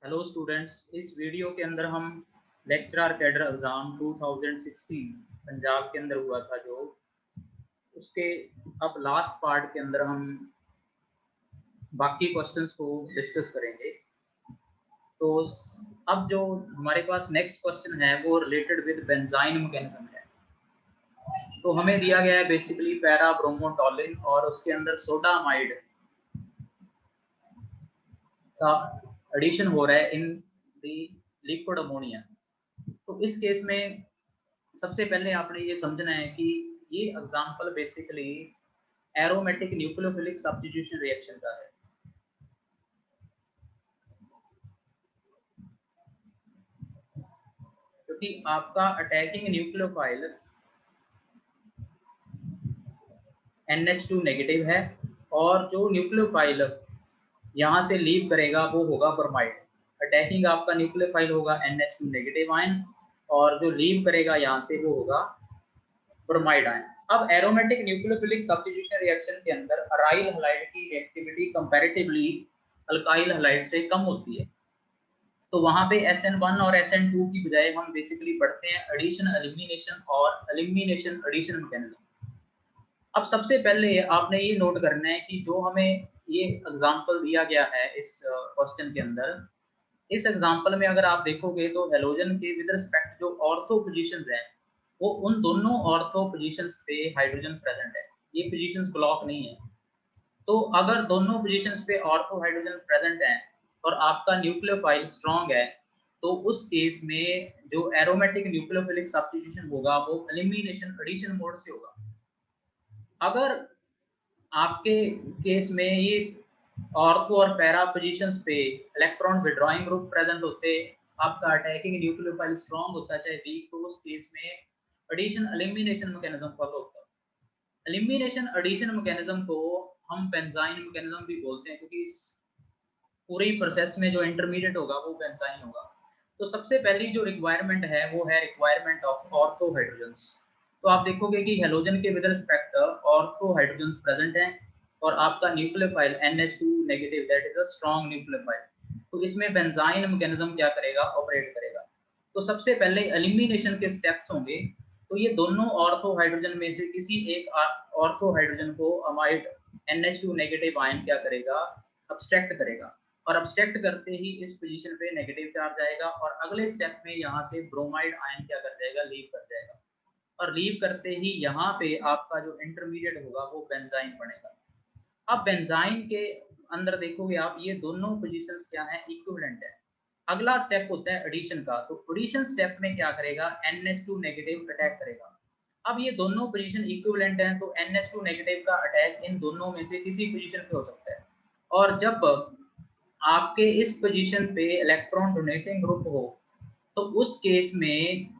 Hello students, इस video के अंदर हम लेक्चरर कैडर एग्ज़ाम 2016 पंजाब के अंदर हुआ था जो उसके अब लास्ट पार्ट के अंदर हम बाकी क्वेश्चंस को डिस्कस करेंगे। तो अब जो हमारे पास नेक्स्ट क्वेश्चन है वो रिलेटेड विद बेंजाइन मैकेनिज्म है। तो हमें दिया गया है बेसिकली पैरा ब्रोमोटोलिन और उसके अंदर सोडामाइड का एडिशन हो रहा है इन दी लिक्विड अमोनिया। तो इस केस में सबसे पहले आपने ये समझना है कि ये example basically aromatic nucleophilic substitution reaction का है। क्योंकि आपका अटैकिंग न्यूक्लियोफाइल NH2 नेगेटिव है और जो न्यूक्लियोफाइल यहाँ से लीव करेगा वो होगा ब्रोमाइड। अटैकिंग आपका न्यूक्लियोफाइल होगा NH2 नेगेटिव आयन और जो लीव करेगा यहाँ से वो होगा ब्रोमाइड आयन। अब एरोमेटिक न्यूक्लियोफिलिक सब्स्टिट्यूशन रिएक्शन के अंदर अराइल हैलाइड की रिएक्टिविटी कंपैरेटिवली अल्काइल हैलाइड से कम होती है। तो वहां पे SN1 और SN2 की बजाय हम बेसिकली पढ़ते हैं एडिशन एलिमिनेशन और एलिमिनेशन एडिशन मैकेनिज्म। अब सबसे पहले आपने ये नोट करना है कि जो हमें ये एग्जांपल दिया गया है इस क्वेश्चन के अंदर, इस एग्जांपल में अगर आप देखोगे तो हेलोजन के विद रिस्पेक्ट जो ऑर्थो पोजीशंस हैं वो उन दोनों ऑर्थो पोजीशंस पे हाइड्रोजन प्रेजेंट है। ये पोजीशंस ब्लॉक नहीं है। तो अगर दोनों पोजीशंस पे ऑर्थो हाइड्रोजन प्रेजेंट हैं और आपका न्यूक्लियोफाइल स्ट्रांग है तो उस केस में जो एरोमेटिक न्यूक्लियोफिलिक सब्स्टिट्यूशन होगा वो एलिमिनेशन एडिशन मोड से होगा। अगर आपके केस में ये ऑर्थो और पैरा पोजीशंस पे इलेक्ट्रॉन विड्रॉइंग ग्रुप प्रेजेंट होते, आपका अटैकिंग न्यूक्लियोफाइल स्ट्रांग होता चाहे वीक, तो उस केस में एडिशन एलिमिनेशन मैकेनिज्म फॉलो होता है। एलिमिनेशन एडिशन मैकेनिज्म को हम बेंजाइन मैकेनिज्म भी बोलते हैं क्योंकि इस पूरी प्रोसेस में जो इंटरमीडिएट होगा वो बेंजाइन होगा। तो सबसे पहली जो रिक्वायरमेंट है वो है रिक्वायरमेंट ऑफ ऑर्थो हाइड्रोजन्स। तो आप देखोगे कि हेलोजन के with respect ortho hydrogens present हैं और आपका nucleophile NH2 negative that is a strong nucleophile. तो इसमें बेंजाइन मैकेनिज्म क्या करेगा, ऑपरेट करेगा। तो सबसे पहले एलिमिनेशन के स्टेप्स होंगे। तो ये दोनों ऑर्थो हाइड्रोजन में से किसी एक ऑर्थो हाइड्रोजन को अमाइड NH2 नेगेटिव आयन क्या करेगा, अब्स्ट्रैक्ट करेगा। और अब्स्ट्रैक्ट करते ही इस पोजीशन पे नेगेटिव चार्ज आएगा और अगले स्टेप में यहाँ से ब्रोमाइड आयन क्या कर जाएगा, लीव कर जाएगा। और लीव करते ही यहाँ पे आपका जो इंटरमीडिएट होगा वो बेंजाइन बनेगा। अब बेंजाइन के अंदर देखोगे आप, ये दोनों पोजीशंस क्या है, इक्विवेलेंट है। अगला स्टेप होता है एडिशन का। तो एडिशन स्टेप में क्या करेगा, NH2 नेगेटिव अटैक करेगा। अब ये दोनों पोजीशन इक्विवेलेंट हैं तो NH2 नेगेटिव का अटैक इन दोनों में से किसी पोजीशन पे हो सकता है। और जब आपके इस पोजीशन पे इलेक्ट्रॉन डोनेटिंग ग्रुप हो तो उस केस में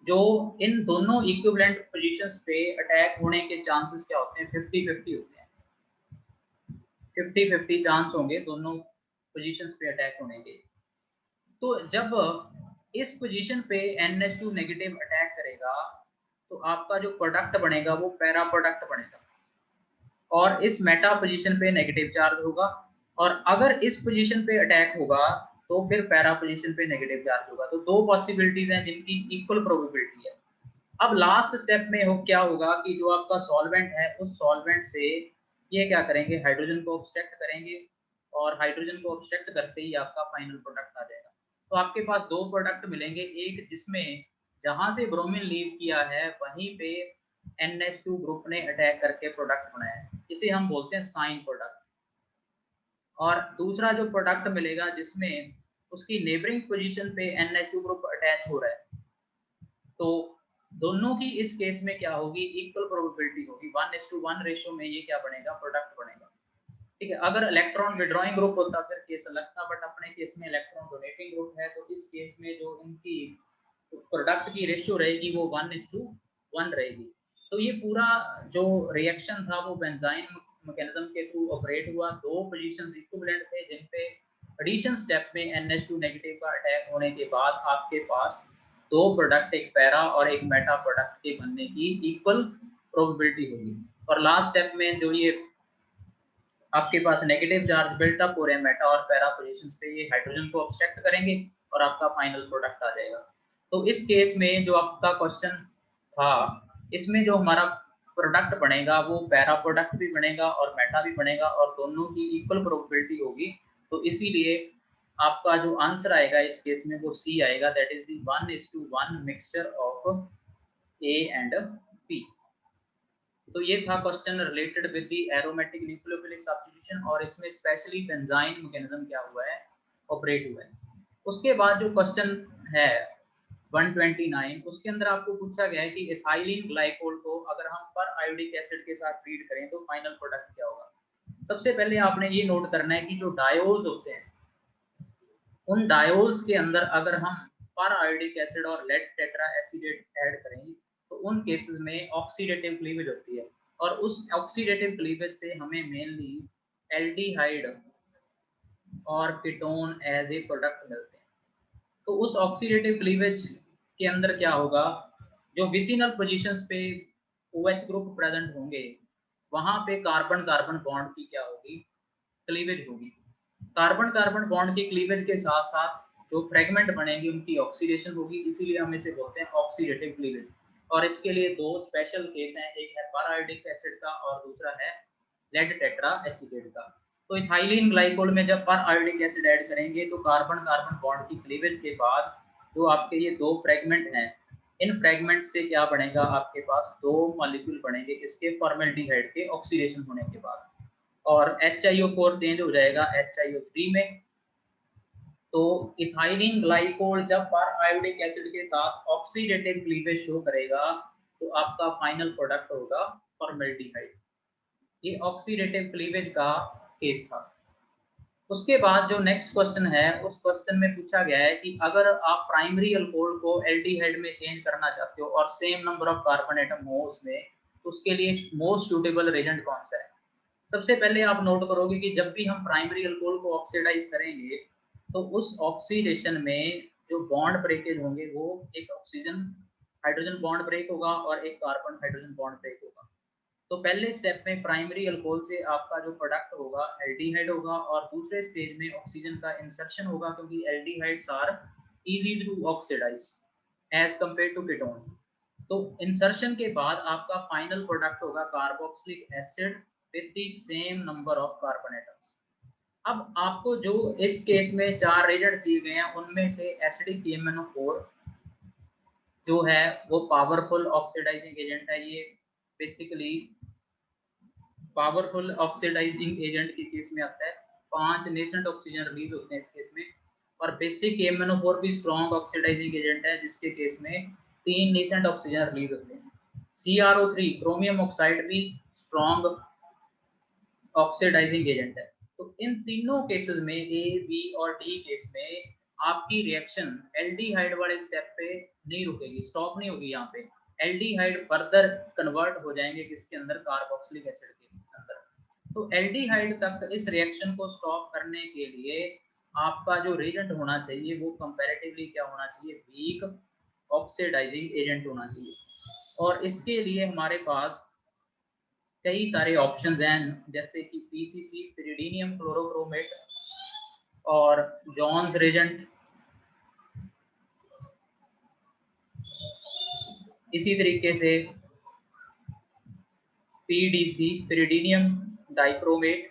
जो इन दोनों इक्विवेलेंट पोजीशंस पे अटैक होने के चांसेस क्या होते हैं, 50-50 होते हैं। 50-50 चांस होंगे दोनों पोजीशंस पे अटैक होने के। तो जब इस पोजीशन पे NH2 नेगेटिव अटैक करेगा तो आपका जो प्रोडक्ट बनेगा वो पैरा प्रोडक्ट बनेगा और इस मेटा पोजीशन पे नेगेटिव चार्ज होगा। और अगर इस पोजीशन पे अटैक होगा तो फिर पैरा पोजीशन पे नेगेटिव चार्ज होगा। तो दो पॉसिबिलिटीज हैं जिनकी इक्वल प्रोबेबिलिटी है। अब लास्ट स्टेप में क्या होगा कि जो आपका सॉल्वेंट है उस सॉल्वेंट से ये क्या करेंगे, हाइड्रोजन को ऑब्स्ट्रैक्ट करेंगे और हाइड्रोजन को ऑब्स्ट्रैक्ट करते ही आपका फाइनल प्रोडक्ट आ जाएगा। तो आपके पास दो प्रोडक्ट मिलेंगे, एक जिसमें जहां से ब्रोमीन लीव किया है वहीं पे NH2 ग्रुप ने अटैक करके प्रोडक्ट बनाया है, इसे हम बोलते हैं साइन प्रोडक्ट। और दूसरा जो प्रोडक्ट मिलेगा जिसमें उसकी नेबरिंग पोजीशन पे NH2 ग्रुप अटैच हो रहा है। तो दोनों की इस केस में क्या होगी, इक्वल प्रोबेबिलिटी होगी, 1:1 रेशियो में ये क्या बनेगा, प्रोडक्ट बनेगा। ठीक है। अगर इलेक्ट्रॉन विड्रॉइंग ग्रुप होता फिर केस अलग था, बट अपने केस में इलेक्ट्रॉन डोनेटिंग ग्रुप है तो इस केस में जो इनकी प्रोडक्ट की रेशियो रहेगी वो 1:1 रहेगी। तो ये पूरा जो रिएक्शन था वो बेंजाइन मैकेनिज्म के थ्रू ऑपरेट हुआ। दो पोजीशंस इक्विवेलेंट थे जिन पे एडिशन स्टेप में NH2 नेगेटिव का अटैक होने के बाद आपके पास दो प्रोडक्ट, एक पैरा और एक मेटा प्रोडक्ट के बनने की इक्वल प्रोबेबिलिटी होगी। और लास्ट स्टेप में जो ये आपके पास नेगेटिव चार्ज बिल्टअप हो रहे हैं मेटा और पैरा पोजीशंस पे, ये हाइड्रोजन को ऑब्स्ट्रैक्ट करेंगे और आपका फाइनल प्रोडक्ट आ जाएगा। तो इस केस में जो आपका क्वेश्चन था, इसमें जो हमारा प्रोडक्ट बनेगा वो पैरा प्रोडक्ट भी बनेगा और मेटा भी बनेगा और दोनों की इक्वल प्रोबेबिलिटी होगी। तो इसीलिए आपका जो आंसर आएगा इस केस में वो सी आएगा, that is the 1:1 mixture of A and B. तो ये था question related with the aromatic nucleophilic substitution और इसमें स्पेशली बेंजाइन मैकेनिज्म क्या हुआ है, ऑपरेट हुआ है। उसके बाद जो क्वेश्चन है 129, उसके अंदर आपको पूछा गया है कि इथाइलिन ग्लाइकोल को अगर हम पर आयोडिक एसिड के साथ ट्रीट करें तो फाइनल प्रोडक्ट क्या होगा। सबसे पहले आपने ये नोट करना है कि जो डायोल्स होते हैं, उन डायोल्स के अंदर अगर हम पर आयोडिक एसिड और लेड टेट्रा एसिडेट ऐड करें तो उन केसेस में ऑक्सीडेटिव क्लीवेज होती है और उस ऑक्सीडेटिव क्लीवेज से हमें मेनली एल्डिहाइड और कीटोन एज ए प्रोडक्ट मिलते हैं। तो उस ऑक्सीडेटिव क्लीवेज के अंदर क्या होगा, जो विसिनल पोजीशंस पे OH ग्रुप प्रेजेंट होंगे वहां पे कार्बन कार्बन बॉन्ड की क्या होगी, क्लीवेज होगी। कार्बन कार्बन बॉन्ड की क्लीवेज के साथ साथ जो फ्रेगमेंट बनेंगे उनकी ऑक्सीडेशन होगी, इसीलिए हम इसे बोलते हैं ऑक्सीडेटिव क्लीवेज। और इसके लिए दो स्पेशल केस हैं, एक है पर आयोडिक एसिड का और दूसरा है लेड टेट्रा एसिडेट का। तो इथाइलिन ग्लाइकोल में जब पर आयोडिक एसिड ऐड करेंगे तो कार्बन कार्बन बॉन्ड की क्लीवेज के बाद जो आपके ये दो फ्रेगमेंट हैं, इन फ्रेगमेंट से क्या बनेगा, आपके पास दो मॉलिक्यूल बनेंगे इसके फॉर्मेल्डिहाइड के ऑक्सीडेशन होने के बाद, और HiO4 चेंज हो जाएगा HiO3 में। तो इथाइलिन ग्लाइकोल जब पर आयोडिक एसिड के साथ ऑक्सीडेटिव क्लीवेज शो करेगा तो आपका फाइनल प्रोडक्ट होगा फॉर्मेल्डिहाइड। ये ऑक्सीडेटिव क्लीवेज का केस था। उसके बाद जो नेक्स्ट क्वेश्चन है, उस क्वेश्चन में पूछा गया है कि अगर आप प्राइमरी अल्कोहल को एल्डिहाइड में चेंज करना चाहते हो और same number of carbon atom हो उसमें, तो उसके लिए मोस्ट सूटेबल रेजेंट कौन सा है। सबसे पहले आप नोट करोगे कि जब भी हम प्राइमरी अल्कोहल को ऑक्सीडाइज करेंगे तो उस ऑक्सीडेशन में जो बॉन्ड ब्रेकेज होंगे वो एक ऑक्सीजन हाइड्रोजन बॉन्ड ब्रेक होगा और एक कार्बन हाइड्रोजन बॉन्ड ब्रेक होगा। तो पहले स्टेप में प्राइमरी अल्कोहल से आपका जो प्रोडक्ट होगा एल्डिहाइड होगा और दूसरे स्टेज में ऑक्सीजन का इंसर्शन होगा, क्योंकि aldehydes are easy to oxidise as compare to ketone. तो इंसर्शन के बाद आपका फाइनल प्रोडक्ट होगा carboxylic acid with the same number of carbon atoms. अब आपको जो इस केस में चार रिजल्ट दिए गए हैं उनमें से एसिडिक KMnO4 जो है वो पावरफुल ऑक्सीडाइजिंग एजेंट है। ये बेसिकली पावरफुल ऑक्सीडाइजिंग एजेंट के केस में आता है, 5 नेसेंट ऑक्सीजन रिलीज होते हैं इस केस में। और बेसिक KMnO4 भी स्ट्रॉन्ग ऑक्सीडाइजिंग एजेंट है जिसके केस में 3 नेसेंट ऑक्सीजन रिलीज होते हैं। CrO3 क्रोमियम ऑक्साइड भी स्ट्रॉन्ग ऑक्सीडाइजिंग एजेंट है। तो इन तीनों केसेस में A, B और D केस में आपकी रिएक्शन एल्डिहाइड वाले स्टेप पे नहीं रुकेगी, स्टॉप नहीं होगी। यहाँ पे एल्डिहाइड फर्दर कन्वर्ट हो जाएंगे किसके अंदर, कार्बोक्सिलिक एसिड के अंदर। तो एल्डिहाइड तक इस रिएक्शन को स्टॉप करने के लिए आपका जो रिएजेंट होना चाहिए वो कंपैरेटिवली क्या होना चाहिए, वीक ऑक्सीडाइजिंग एजेंट होना चाहिए। और इसके लिए हमारे पास कई सारे ऑप्शंस हैं, जैसे कि PCC पिरिडीनियम क्लोरोक्रोमेट और जॉन्स रेजेंट, इसी तरीके से PDC पिरिडीनियम डाइक्रोमेट।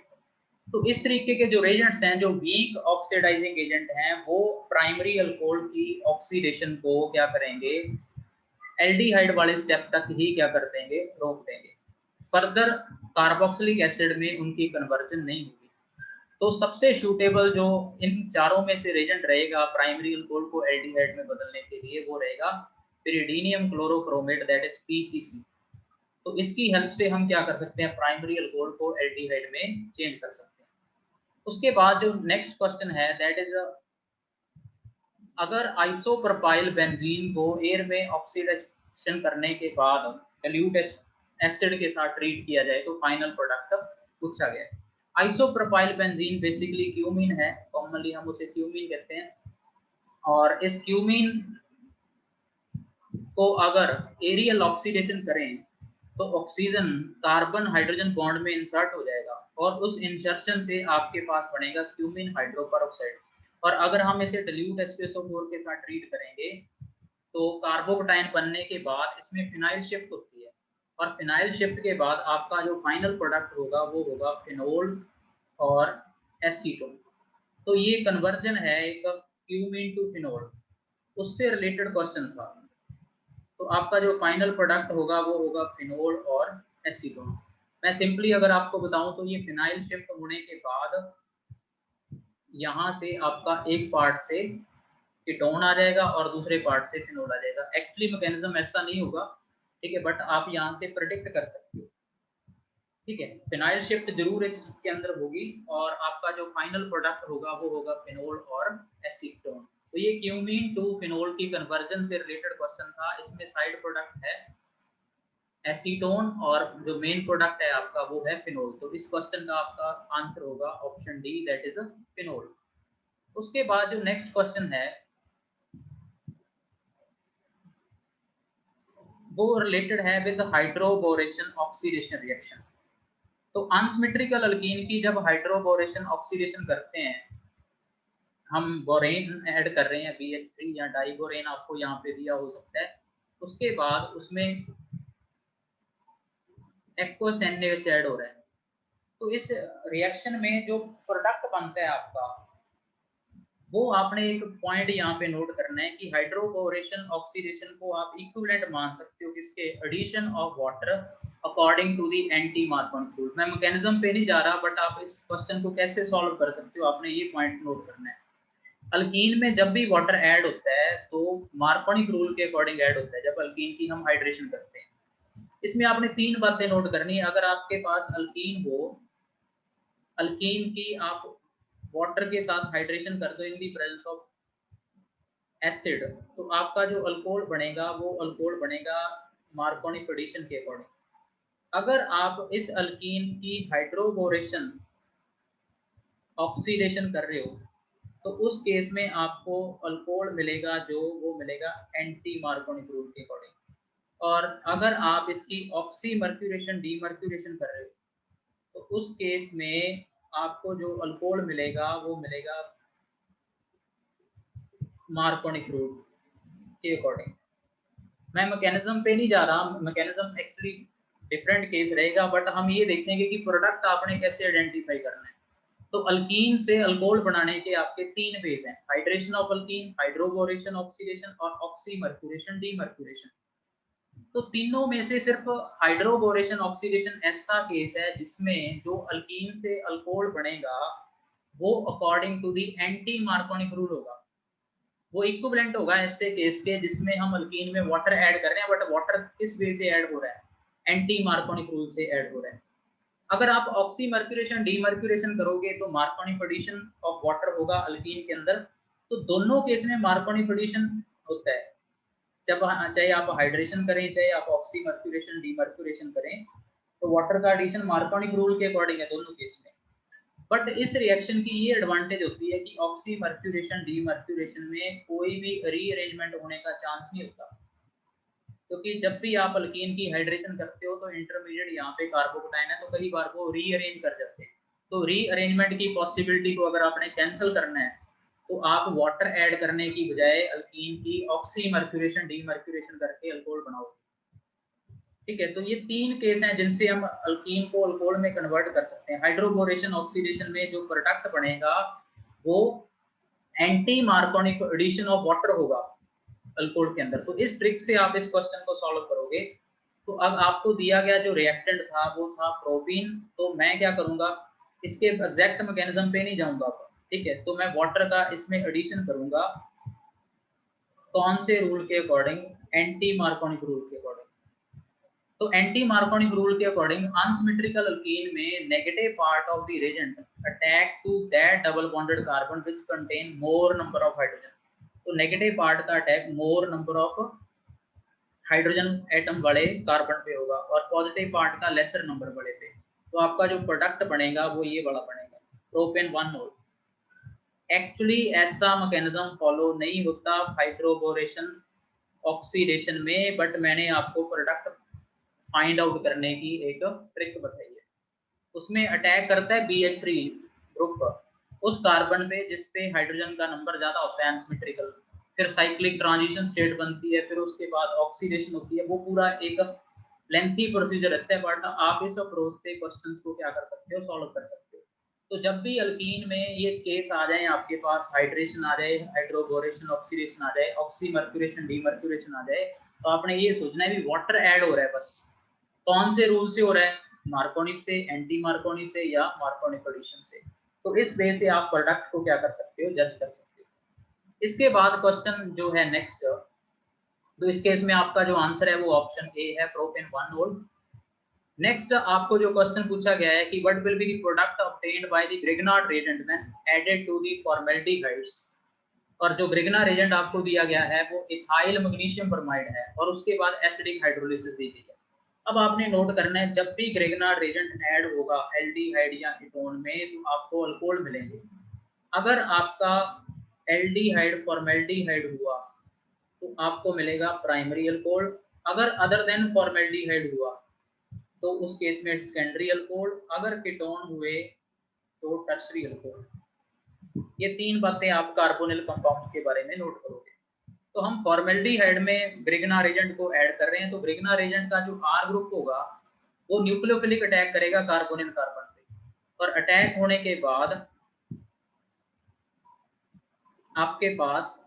तो इस तरीके के जो रेजेंट्स हैं जो वीक ऑक्सीडाइजिंग एजेंट हैं वो प्राइमरी अल्कोहल की ऑक्सीडेशन को क्या करेंगे, एल्डिहाइड वाले स्टेप तक ही क्या कर देंगे, रोक देंगे। फर्दर कार्बोक्सिलिक एसिड में उनकी कन्वर्जन नहीं होगी। तो सबसे सूटेबल जो इन चारों में से रेजेंट रहेगा प्राइमरी अल्कोहल को एल्डिहाइड में बदलने के लिए वो रहेगा पिरिडीनियम क्लोरोक्रोमेट, दैट इज PCC। तो इसकी हेल्प से हम क्या कर सकते हैं, प्राइमरी अल्कोहल को एल्डिहाइड में चेंज कर सकते हैं। उसके बाद जो नेक्स्ट क्वेश्चन है दैट इज अगर आइसोप्रोपाइल बेंजीन को एयर में ऑक्सीडेशन करने के बाद डाइल्यूट एसिड के साथ ट्रीट किया जाए तो फाइनल प्रोडक्ट पूछा गया है। आइसोप्रोपाइल बेंजीन बेसिकली क्यूमीन है, कॉमनली हम उसे क्यूमीन कहते हैं। और इस क्यूमीन को अगर एरियल ऑक्सीडेशन करें तो ऑक्सीजन कार्बन हाइड्रोजन बॉन्ड में इंसर्ट हो जाएगा और उस इंसर्शन से आपके पास बनेगा क्यूमीन हाइड्रोपेरोक्साइड। और अगर हम इसे डिल्यूट H2SO4 के साथ ट्रीट करेंगे तो कार्बोकटाइन बनने के बाद इसमें फिनाइल शिफ्ट होती है और फिनाइल शिफ्ट के बाद आपका जो फाइनल प्रोडक्ट होगा वो होगा फिनोल और एसीटोन। तो ये कन्वर्जन है एक क्यूमीन टू फिनोल, उससे रिलेटेड क्वेश्चन था। तो आपका जो फाइनल प्रोडक्ट होगा वो होगा फिनोल और एसीटोन। मैं सिंपली अगर आपको बताऊं तो ये फिनाइल शिफ्ट होने के बाद यहाँ से आपका एक पार्ट से कीटोन आ जाएगा और दूसरे पार्ट से फिनोल आ जाएगा। एक्चुअली मैकेनिज्म ऐसा नहीं होगा, ठीक है, बट आप यहाँ से प्रेडिक्ट कर सकते हो। ठीक है, फिनाइल शिफ्ट जरूर इसके अंदर होगी और आपका जो फाइनल प्रोडक्ट होगा वो होगा फिनोल और एसीटोन। तो ये क्यूमीन टू फिनोल की कन्वर्जन से रिलेटेड क्वेश्चन था। इसमें साइड प्रोडक्ट है एसीटोन और जो मेन प्रोडक्ट है आपका वो है फिनोल। तो इस क्वेश्चन का आपका आंसर होगा option D, that is phenol. उसके बाद जो नेक्स्ट क्वेश्चन है वो रिलेटेड है विद हाइड्रोबोरेशन ऑक्सीडेशन रिएक्शन। तो अनसिमेट्रिकल अल्कीन की जब हाइड्रोबोरेशन ऑक्सीडेशन करते हैं, हम बोरेन ऐड कर रहे हैं BH3 या डाइबोरेन आपको यहाँ पे दिया हो सकता है, उसके बाद उसमें एक्वस NaOH ऐड हो रहा है। तो इस रिएक्शन में जो प्रोडक्ट बनता है आपका, वो आपने एक पॉइंट यहाँ पे नोट करना है कि हाइड्रोबोरेशन ऑक्सीडेशन को आप इक्विवेलेंट मान सकते हो किसके, addition of water according to the anti Markovnikov rule. मैं मैकेनिज्म पे नहीं जा रहा, बट आप इस क्वेश्चन को कैसे सॉल्व कर सकते हो आपने ये पॉइंट नोट करना है। अल्कीन में जब भी वाटर ऐड होता है तो मार्कोनिक रूल के अकॉर्डिंग ऐड होता है जब अल्कीन की हम हाइड्रेशन करते हैं। इसमें आपने तीन बातें नोट करनी है। अगर आपके पास अल्कीन हो, अल्कीन की आप वाटर के साथ हाइड्रेशन कर दो इन दी प्रेजेंस ऑफ एसिड, तो आपका जो अल्कोहल बनेगा वो अल्कोहल बनेगा मार्कोनिक एडिशन के अकॉर्डिंग। अगर आप इस अल्कीन की हाइड्रोबोरेशन ऑक्सीडेशन कर रहे हो तो उस केस में आपको अल्कोहल मिलेगा जो वो मिलेगा एंटी मार्कोनिक रूल के अकॉर्डिंग। और अगर आप इसकी ऑक्सी मर्क्यूरेशन डीमर्क्यूरेशन कर रहे हो तो उस केस में आपको जो अल्कोहल मिलेगा वो मिलेगा मार्कोनिक रूल के अकॉर्डिंग। मैं मैकेनिज्म पे नहीं जा रहा, मैकेनिज्म एक्चुअली डिफरेंट केस रहेगा, बट हम ये देखेंगे कि प्रोडक्ट आपने कैसे आइडेंटिफाई करना है। तो अल्कीन से अल्कोहल बनाने के आपके तीन वेज हैं, hydration of alkyne, hydroboration oxidation और ऑक्सी मर्क्यूरेशन डीमर्क्यूरेशन। तो तीनों में से सिर्फ हाइड्रोबोरेशन ऑक्सीडेशन ऐसा केस है जिसमें जो अल्कीन से अल्कोहल बनेगा वो according to the anti Markovnikov rule होगा। वो इक्विवेलेंट होगा ऐसे केस के जिसमें हम अल्कीन में वाटर ऐड कर रहे हैं, बट वाटर किस वे से ऐड हो रहा है, एंटी मार्कोनिक रूल से ऐड हो रहा है। अगर आप ऑक्सी मर्क्यूरेशन डीमर्क्यूरेशन करोगे तो मार्कोनिक एडिशन ऑफ वाटर होगा अल्कीन के अंदर। तो दोनों केस में मार्कोनिक एडिशन होता है, जब चाहे आप हाइड्रेशन करें चाहे आप ऑक्सी मर्क्यूरेशन डीमर्क्यूरेशन करें, तो वाटर का एडिशन मार्कोनिक रूल के अकॉर्डिंग है दोनों केस में। बट इस रिएक्शन की ये एडवांटेज होती है कि ऑक्सी मर्क्यूरेशन डीमर्क्यूरेशन में कोई भी रीअरेंजमेंट होने का चांस नहीं होता, क्योंकि जब भी आप अल्कीन की हाइड्रेशन करते हो तो इंटरमीडिएट यहाँ पे कार्बोकटाइन है तो कई बार वो रीअरेंज कर जाते हैं। तो रीअरेंजमेंट की पॉसिबिलिटी को अगर आपने कैंसिल करना है तो आप वाटर ऐड करने की बजाय अल्कीन की ऑक्सी मर्क्यूरेशन डीमर्क्यूरेशन करके अल्कोहल बनाओगे। ठीक है, तो ये तीन केस हैं जिनसे हम अल्कीन को अल्कोहल में कन्वर्ट कर सकते हैं। हाइड्रोबोरेशन ऑक्सीडेशन में जो प्रोडक्ट बनेगा वो anti Markovnikov addition of water होगा अल्कोहल के अंदर। तो इस ट्रिक से आप इस क्वेश्चन को सॉल्व करोगे। तो अब आपको दिया गया जो रिएक्टेंट था वो था प्रोपीन। तो मैं क्या करूंगा, इसके एग्जैक्ट मैकेनिज्म पे नहीं जाऊंगा, ठीक है, तो मैं वाटर का इसमें एडिशन करूंगा कौन से रूल के अकॉर्डिंग, एंटी मार्कोनिक रूल के अकॉर्डिंग। तो एंटी मार्कोनिक रूल के अकॉर्डिंग अनसिमेट्रिकल अल्कीन में negative part of the reagent attack to that double bonded carbon which contain more number of hydrogen. तो नेगेटिव पार्ट का attack more number of hydrogen atom वाले carbon पे होगा और positive part का lesser number वाले पे। तो आपका जो प्रोडक्ट बनेगा वो ये वाला बनेगा, प्रोपेन 1 मोल। एक्चुअली ऐसा मैकेनिज्म फॉलो नहीं होता हाइड्रोबोरेशन ऑक्सीडेशन में, बट मैंने आपको प्रोडक्ट फाइंड आउट करने की एक ट्रिक बताई है। उसमें अटैक करता है BH3 ग्रुप उस कार्बन पे जिस पे हाइड्रोजन का नंबर ज्यादा होता है एनसिमेट्रिकल, फिर साइक्लिक ट्रांजिशन स्टेट बनती है, फिर उसके बाद ऑक्सीडेशन होती है। वो पूरा एक लेंथी प्रोसीजर रहता है, बट आप इस अप्रोच से क्वेश्चंस को क्या कर सकते हो, सॉल्व कर सकते हो। तो जब भी अल्कीन में ये केस आ जाए आपके पास, हाइड्रेशन आ जाए, हाइड्रोबोरेशन ऑक्सीडेशन आ जाए, ऑक्सीमर्क्यूरेशन डीमर्क्यूरेशन आ जाए, तो आपने ये सोचना है भी वाटर ऐड हो रहा है बस। कौन से रूल से हो रहा है, मार्कोनिक से, एंटी मार्कोनी से या मार्कोनिक एडिशन से। तो इस वे से आप प्रोडक्ट को क्या कर सकते हो, जज कर सकते हो। इसके बाद क्वेश्चन जो है नेक्स्ट, तो इस केस में आपका जो आंसर है वो ऑप्शन ए है, प्रोपेन 1 मोल। नेक्स्ट आपको जो क्वेश्चन पूछा गया है कि what will be the product obtained by the Grignard reagent when added to the formaldehydes. और जो ग्रिग्नार्ड रिएजेंट आपको दिया गया है वो इथाइल मैग्नीशियम ब्रोमाइड है, और उसके बाद एसिडिक हाइड्रोलिसिस दी गई है। अब आपने नोट करना है, जब भी ग्रिग्नार्ड रिएजेंट ऐड होगा एल्डिहाइड या कीटोन में, तो आपको अल्कोहल मिलेंगे। अगर आपका एल्डिहाइड फॉर्मेल्डिहाइड हुआ तो आपको मिलेगा प्राइमरी अल्कोहल। अगर अदर देन फॉर्मेल्डिहाइड हुआ तो उस केस में सेकेंडरी अल्कोहल। अगर कीटोन हुए तो टर्शरी अल्कोहल। ये तीन बातें आप कार्बोनिल कंपाउंड्स के बारे में नोट करोगे। तो हम फॉर्मेल्डिहाइड में ग्रिग्नार्ड एजेंट को ऐड कर रहे हैं, तो ग्रिग्नार्ड एजेंट का जो R ग्रुप होगा वो न्यूक्लियोफिलिक अटैक करेगा कार्बोनिल कार्बन पे, और अटैक होने के बाद आपके पास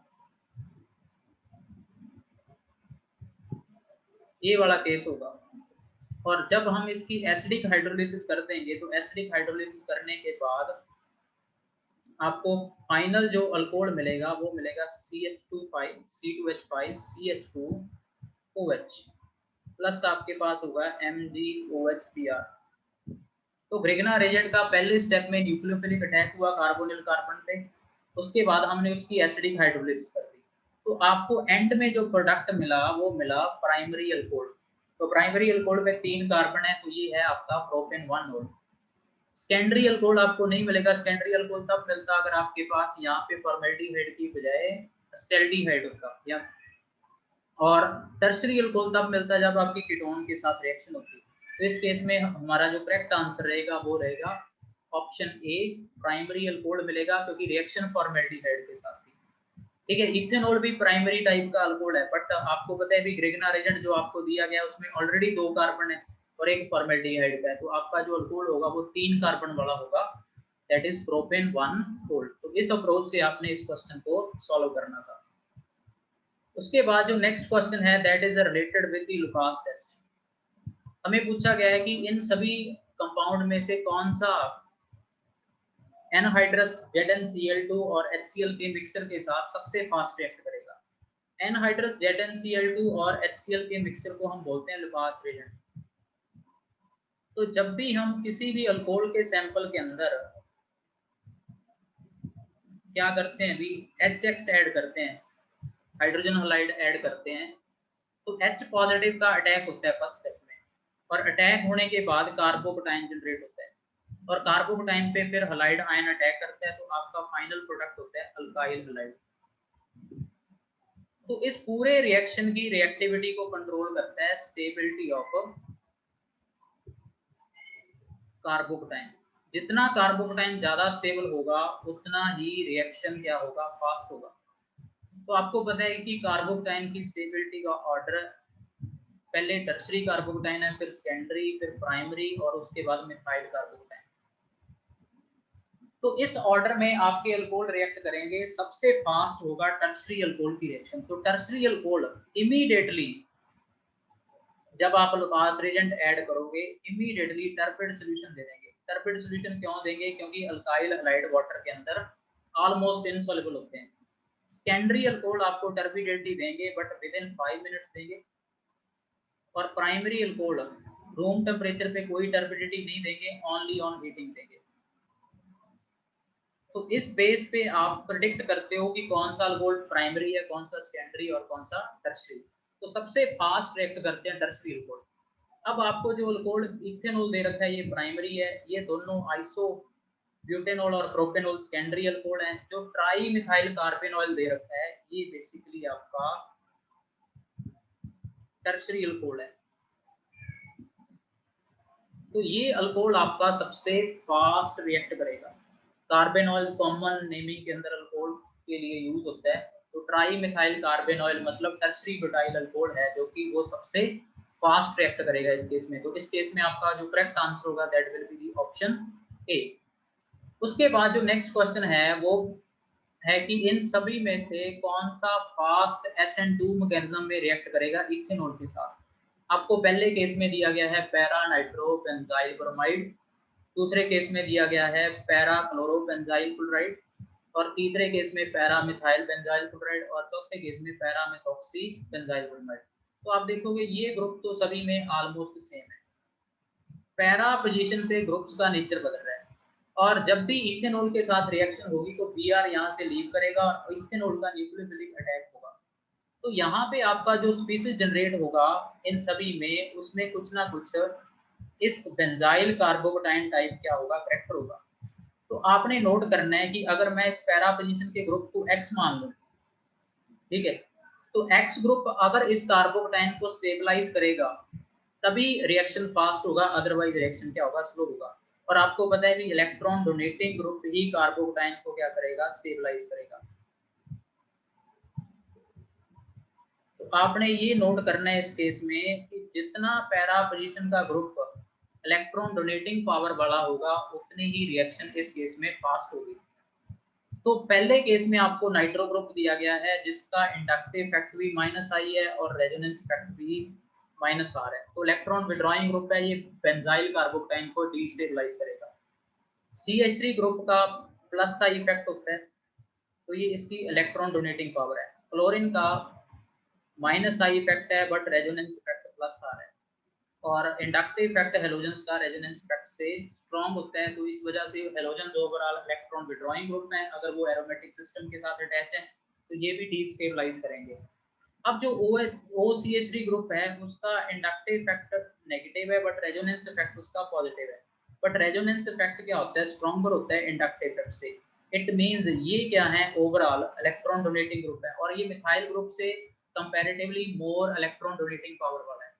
ये वाला केस होगा। और जब हम इसकी एसिडिक हाइड्रोलिसिस कर देंगे, तो एसिडिक हाइड्रोलिसिस करने के बाद आपको फाइनल जो अल्कोहल मिलेगा वो मिलेगा CH2 C2H5 CH2OH प्लस आपके पास होगा MgOH Br। तो ग्रिग्नार्ड एजेंट का पहले स्टेप में न्यूक्लियोफिलिक अटैक हुआ कार्बोनिल कार्बन पे, उसके बाद हमने उसकी एसिडिक हाइड्रोलिसिस कर दी, तो आपको एंड में जो प्रोडक्ट मिला वो मिला प्राइमरी अल्कोहल। तो प्राइमरी अल्कोहल में 3 कार्बन है, तो ये है आपका प्रोपेन 1 मोल। सेकेंडरी अल्कोहल आपको नहीं मिलेगा। सेकेंडरी अल्कोहल तब मिलता अगर आपके पास यहाँ पे फॉर्मेल्डिहाइड की बजाय एस्टेल्डिहाइड होता, या और टर्शरी अल्कोहल तब मिलता जब आपकी कीटोन के साथ रिएक्शन होती। तो इस केस में हमारा जो करेक्ट आंसर रहेगा वो रहेगा ऑप्शन ए, प्राइमरी अल्कोहल मिलेगा, क्योंकि रिएक्शन फॉर्मेल्डिहाइड के साथ थी। ठीक है, इथेनॉल भी प्राइमरी टाइप का अल्कोहल है, बट आपको पता है भी ग्रिग्नार्ड एजेंट जो आपको दिया गया उसमें ऑलरेडी 2 कार्बन है और एक फॉर्मेल्डिहाइड का है, तो आपका जो अल्कोहल होगा वो 3 कार्बन वाला होगा, दैट इज प्रोपेन 1 मोल। तो इस अप्रोच से आपने इस क्वेश्चन को सॉल्व करना था। उसके बाद जो नेक्स्ट क्वेश्चन है that is related with the Lucas test. हमें पूछा गया है कि इन सभी कंपाउंड में से कौन सा एनहाइड्रस ZnCl2 और HCl के मिक्सचर के साथ सबसे फास्ट रिएक्ट करेगा। एनहाइड्रस ZnCl2 और HCl के मिक्सचर को हम बोलते हैं लुकास रिएजेंट। तो जब भी हम किसी भी अल्कोहल के सैंपल के अंदर क्या करते हैं भी HX ऐड करते हैं, हाइड्रोजन हैलाइड ऐड करते हैं, तो H पॉजिटिव का अटैक होता है फर्स्ट स्टेप में, और अटैक होने के बाद कार्बोकटाइन जनरेट होता है, और कार्बोकटाइन पे फिर हैलाइड आयन अटैक करता है, तो आपका फाइनल प्रोडक्ट होता है अल्काइल हैलाइड। तो इस पूरे रिएक्शन की रिएक्टिविटी को कंट्रोल करता है स्टेबिलिटी ऑफ कार्बोकटाइन। जितना कार्बोकटाइन ज्यादा स्टेबल होगा उतना ही रिएक्शन क्या होगा, फास्ट होगा। तो आपको पता है कि कार्बोकटाइन की स्टेबिलिटी का ऑर्डर पहले टर्शरी कार्बोकटाइन है, फिर सेकेंडरी, फिर प्राइमरी, और उसके बाद मिथाइल कार्बोकटाइन। तो इस ऑर्डर में आपके अल्कोहल रिएक्ट करेंगे, सबसे फास्ट होगा टर्शरी अल्कोहल की रिएक्शन। तो टर्शरी अल्कोहल इमीडिएटली जब आप लुकास रिएजेंट ऐड करोगे इमीडिएटली टर्पिड सॉल्यूशन दे देंगे। टर्पिड सॉल्यूशन क्यों देंगे, क्योंकि अल्काइल हैलाइड वाटर के अंदर ऑलमोस्ट इनसॉल्युबल होते हैं। सेकेंडरी अल्कोहल आपको टर्बिडिटी देंगे बट विद इन 5 मिनट्स देंगे, और प्राइमरी अल्कोहल रूम टेम्परेचर पे कोई टर्बिडिटी नहीं देंगे, ओनली ऑन हीटिंग देंगे। तो इस बेस पे आप प्रेडिक्ट करते हो कि कौन सा अल्कोहल प्राइमरी है, कौन सा सेकेंडरी और कौन सा टर्शरी। तो सबसे फास्ट रिएक्ट करते हैं टर्शरी अल्कोहल। अब आपको जो अल्कोहल इथेनॉल दे रखा है ये प्राइमरी है, ये दोनों आइसो ब्यूटेनॉल और प्रोपेनॉल सेकेंडरी अल्कोहल हैं। जो ट्राई मिथाइल कार्बेनॉल दे रखा है ये बेसिकली आपका टर्शरी अल्कोहल है। तो ये अल्कोहल आपका सबसे फास्ट रिएक्ट करेगा। कार्बेनॉल कॉमन नेमिंग के अंदर अल्कोहल के लिए यूज होता है। तो ट्राई मिथाइल कार्बेनॉल मतलब टर्शरी ब्यूटाइल अल्कोहल है जो कि वो सबसे फास्ट रिएक्ट करेगा इस केस में। तो इस केस में आपका जो करेक्ट आंसर होगा that will be the option A. उसके बाद जो नेक्स्ट क्वेश्चन है वो है कि इन सभी में से कौन सा फास्ट SN2 मैकेनिज्म में रिएक्ट करेगा इथेनॉल के साथ। आपको पहले केस में दिया गया है पैरा नाइट्रोबेंजाइल ब्रोमाइड, दूसरे केस में दिया गया है पैरा क्लोरोबेंजाइल क्लोराइड, और तीसरे केस में पैरा मिथाइल बेंजाइल क्लोराइड, और चौथे केस में पैरा मेथॉक्सी बेंजाइल ब्रोमाइड। तो आप देखोगे ये ग्रुप तो सभी में ऑलमोस्ट सेम है। पैरा पोजीशन पे ग्रुप्स का नेचर बदल रहा है, और जब भी इथेनॉल के साथ रिएक्शन होगी तो Br यहाँ से लीव करेगा और इथेनॉल का न्यूक्लियोफिलिक अटैक होगा। तो यहाँ पे आपका जो स्पीशीज जनरेट होगा इन सभी में, उसमें कुछ ना कुछ इस बेंजाइल कार्बोकेटाइन टाइप क्या होगा, करैक्टर होगा। तो आपने नोट करना है कि अगर मैं इस पैरा पोजीशन के ग्रुप को X मान लूं, ठीक है, तो X ग्रुप अगर इस कार्बोकेटाइन को स्टेबलाइज करेगा तभी रिएक्शन फास्ट होगा, अदरवाइज रिएक्शन क्या होगा, स्लो होगा। और आपको पता है कि इलेक्ट्रॉन डोनेटिंग ग्रुप ही कार्बोकेटाइन को क्या करेगा, स्टेबलाइज करेगा। तो आपने ये नोट करना है इस केस में कि जितना पैरा पोजीशन का ग्रुप इलेक्ट्रॉन डोनेटिंग पावर बड़ा होगा उतनी ही रिएक्शन इस केस में फास्ट होगी। तो पहले केस में आपको नाइट्रो ग्रुप दिया गया है जिसका इंडक्टिव इफेक्ट भी -I है और रेजोनेंस इफेक्ट भी -R है। तो इलेक्ट्रॉन विड्रॉइंग ग्रुप है, ये बेंजाइल कार्बोकेटाइन को डिस्टेबलाइज करेगा। CH3 ग्रुप का +I इफेक्ट होता है, तो ये इसकी इलेक्ट्रॉन डोनेटिंग पावर है। क्लोरीन का -I इफेक्ट है बट रेजोनेंस इफेक्ट +R है, और इंडक्टिव इफेक्ट हेलोजन्स का रेजोनेंस इफेक्ट से स्ट्रॉन्ग होता है। तो इस वजह से halogen overall electron withdrawing group में, अगर वो एरोमेटिक सिस्टम के साथ अटैच है तो ये भी डिस्टेबलाइज करेंगे। अब जो OCH3 ग्रुप है उसका इंडक्टिव इफेक्ट नेगेटिव है बट रेजोनेंस इफेक्ट उसका पॉजिटिव है। बट रेजोनेंस इफेक्ट क्या होता है, स्ट्रॉन्गर होता है इंडक्टिव इफेक्ट से। इट मींस ये क्या है, ओवरऑल इलेक्ट्रॉन डोनेटिंग ग्रुप है, और ये मिथाइल ग्रुप से comparatively more electron donating power वाला है।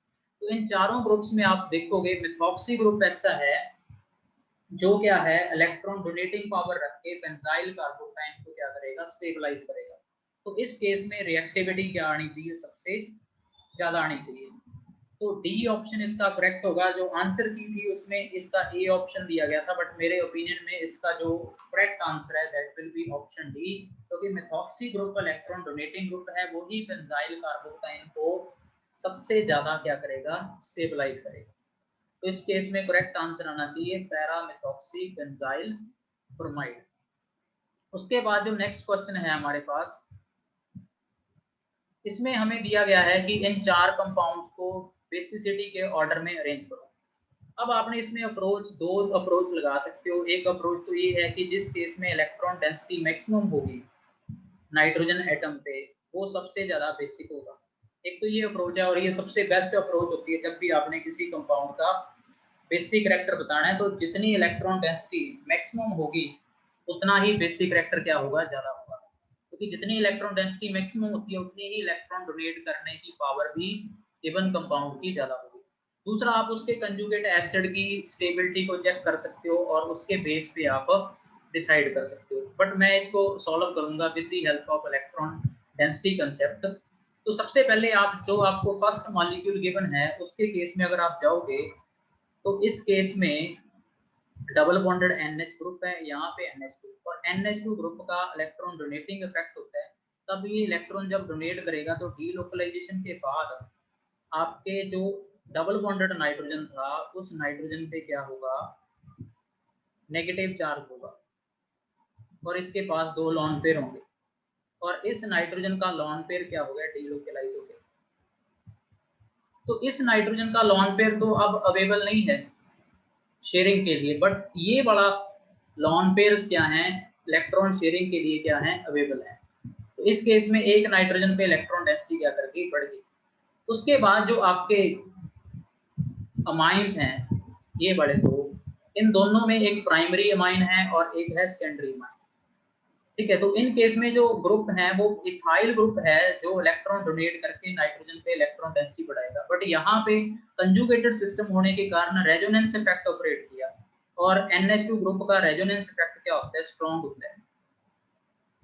तो इन चारों ग्रुप्स में आप देखोगे मेथॉक्सी ग्रुप ऐसा है जो क्या है, इलेक्ट्रॉन डोनेटिंग पावर रख के बेंजाइल कार्बोकेटाइन को क्या करेगा, स्टेबलाइज करेगा। तो इस केस में रिएक्टिविटी क्या आनी चाहिए, सबसे ज्यादा आनी चाहिए। तो डी ऑप्शन इसका करेक्ट होगा। जो आंसर की थी उसमें इसका ए ऑप्शन दिया गया था, बट मेरे ओपिनियन में इसका जो करेक्ट आंसर है that will be option D, क्योंकि methoxy group electron donating group है, वही बेंजाइल कार्बोकेटाइन को सबसे ज्यादा क्या करेगा, स्टेबलाइज करेगा। तो इस केस में करेक्ट आंसर आना चाहिए पैरा मेथॉक्सी बेंजाइल ब्रोमाइड। उसके बाद जो नेक्स्ट क्वेश्चन है हमारे पास, इसमें हमें दिया गया है कि इन चार कंपाउंड्स को बेसिसिटी के ऑर्डर में अरेंज करो। अब आपने इसमें दो अप्रोच लगा सकते हो। एक अप्रोच तो ये है कि जिस केस में इलेक्ट्रॉन डेंसिटी मैक्सिमम होगी नाइट्रोजन एटम पे, वो सबसे ज्यादा बेसिक होगा। एक तो ये अप्रोच है, और ये सबसे बेस्ट अप्रोच होती है जब भी आपने किसी कंपाउंड का बेसिक करैक्टर बताना है। तो जितनी इलेक्ट्रॉन डेंसिटी मैक्सिमम होगी उतना ही बेसिक करैक्टर क्या होगा, ज्यादा होगा, क्योंकि जितनी इलेक्ट्रॉन डेंसिटी मैक्सिमम होती है उतनी ही इलेक्ट्रॉन डोनेट करने की पावर भी गिवन कंपाउंड की ज्यादा होगी। दूसरा, आप उसके कंजुगेट एसिड की स्टेबिलिटी को चेक कर सकते हो और उसके बेस पे आप डिसाइड कर सकते हो। बट मैं इसको सॉल्व करूंगा with the help of electron density concept. तो सबसे पहले आप जो आपको फर्स्ट मॉलिक्यूल गिवन है उसके केस में अगर आप जाओगे तो इस केस में डबल बॉन्डेड NH ग्रुप है, यहाँ पे NH ग्रुप, और NH2 ग्रुप का इलेक्ट्रॉन डोनेटिंग इफेक्ट होता है। तब ये इलेक्ट्रॉन जब डोनेट करेगा तो डीलोकलाइजेशन के बाद आपके जो डबल बॉन्डेड नाइट्रोजन था उस नाइट्रोजन पे क्या होगा, नेगेटिव चार्ज होगा, और इसके पास दो लॉन पेयर होंगे, और इस नाइट्रोजन का लॉन पेयर क्या हो गया, डीलोकलाइज हो गया। तो इस नाइट्रोजन का लॉन पेयर तो अब अवेलेबल नहीं है शेयरिंग के लिए, बट ये बड़ा लॉन पेयर्स क्या हैं, इलेक्ट्रॉन शेयरिंग के लिए क्या है, अवेलेबल है। तो इस केस में एक नाइट्रोजन पे इलेक्ट्रॉन डेंसिटी क्या कर गई, बढ़ गई। उसके बाद जो आपके अमाइंस हैं ये बड़े दो, इन दोनों में एक प्राइमरी अमाइन है और एक है सेकेंडरी अमाइन। ठीक है। तो इन केस में जो ग्रुप है वो इथाइल ग्रुप है जो इलेक्ट्रॉन डोनेट करके नाइट्रोजन पे इलेक्ट्रॉन डेंसिटी बढ़ाएगा, बट यहाँ पे कंजुगेटेड सिस्टम होने के कारण रेजोनेंस इफेक्ट ऑपरेट किया, और NH2 ग्रुप का रेजोनेंस इफेक्ट क्या होता है, स्ट्रॉन्ग होता है।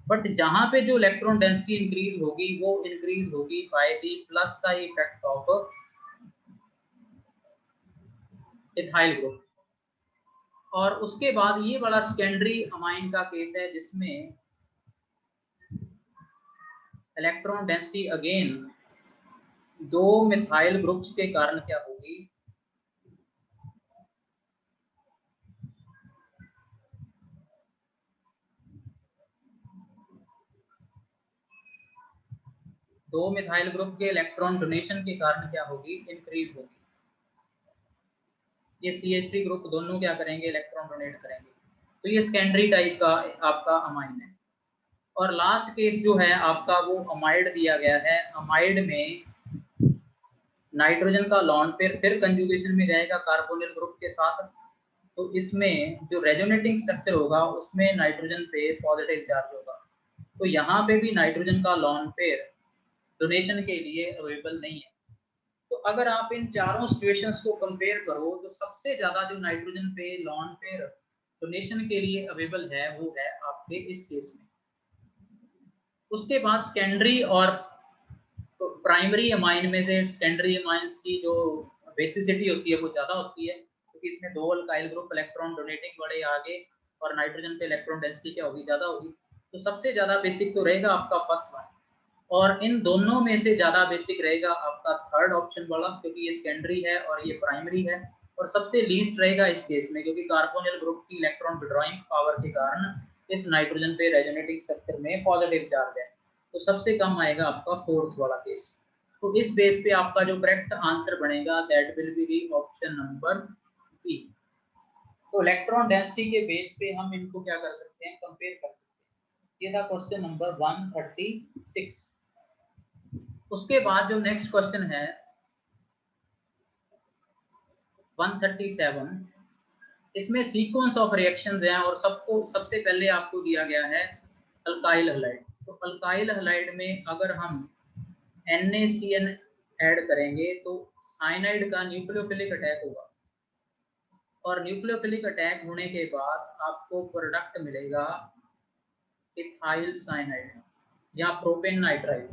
बट जहां पे जो इलेक्ट्रॉन डेंसिटी इंक्रीज होगी वो इंक्रीज होगी by the plus sign effect of ethyl group. और उसके बाद ये वाला सेकेंडरी अमाइन का केस है जिसमें इलेक्ट्रॉन डेंसिटी अगेन दो मिथाइल ग्रुप्स के कारण क्या होगी, दो मिथाइल ग्रुप के इलेक्ट्रॉन डोनेशन के कारण क्या होगी, इंक्रीज होगी। ये CH3 ग्रुप दोनों क्या करेंगे, इलेक्ट्रॉन डोनेट करेंगे। तो ये सेकेंडरी टाइप का आपका अमाइन है। और लास्ट केस जो है आपका वो अमाइड दिया गया है। अमाइड में नाइट्रोजन का लॉन्ग पेयर फिर कंजुगेशन में जाएगा कार्बोनिल ग्रुप के साथ, तो इसमें जो रेजोनेटिंग स्ट्रक्चर होगा उसमें नाइट्रोजन पे पॉजिटिव चार्ज होगा। तो यहाँ पे भी नाइट्रोजन का लॉन्ग पेयर डोनेशन के लिए अवेलेबल नहीं है। तो अगर आप इन चारों सिचुएशंस को कंपेयर करो तो सबसे ज्यादा जो नाइट्रोजन पे लॉन्ग पेयर डोनेशन के लिए अवेलेबल है वो है आपके इस केस में। उसके बाद सेकेंडरी और तो प्राइमरी अमाइन में से सेकेंडरी अमाइंस की जो बेसिसिटी होती है वो ज़्यादा होती है, क्योंकि इसमें दो अल्काइल ग्रुप इलेक्ट्रॉन डोनेटिंग बड़े आगे और नाइट्रोजन पे इलेक्ट्रॉन डेंसिटी क्या होगी, ज़्यादा होगी। तो सबसे ज़्यादा बेसिक तो रहेगा आपका फर्स्ट वन, और इन दोनों में से ज़्यादा बेसिक रहेगा आपका थर्ड ऑप्शन वाला, क्योंकि ये सेकेंडरी है और ये प्राइमरी है। और सबसे लीस्ट रहेगा इस केस में, क्योंकि कार्बोनिल ग्रुप की इलेक्ट्रॉन विड्रॉइंग पावर के कारण इस नाइट्रोजन पे रेजोनेटिंग स्ट्रक्चर में पॉजिटिव चार्ज है। तो सबसे कम आएगा आपका फोर्थ वाला केस। तो इस बेस पे आपका जो करेक्ट आंसर बनेगा that will be the option number B. तो इलेक्ट्रॉन डेंसिटी के बेस पे हम इनको क्या कर सकते हैं, कंपेयर कर सकते हैं। ये था क्वेश्चन नंबर 136। उसके बाद जो नेक्स्ट क्वेश्चन है 137, इसमें सीक्वेंस ऑफ रिएक्शंस हैं और सबको सबसे पहले आपको दिया गया है अल्काइल हैलाइड। तो अल्काइल हैलाइड में अगर हम NaCN ऐड करेंगे तो साइनाइड का न्यूक्लियोफिलिक अटैक होगा, और न्यूक्लियोफिलिक अटैक होने के बाद आपको प्रोडक्ट मिलेगा इथाइल साइनाइड या प्रोपेन नाइट्राइड।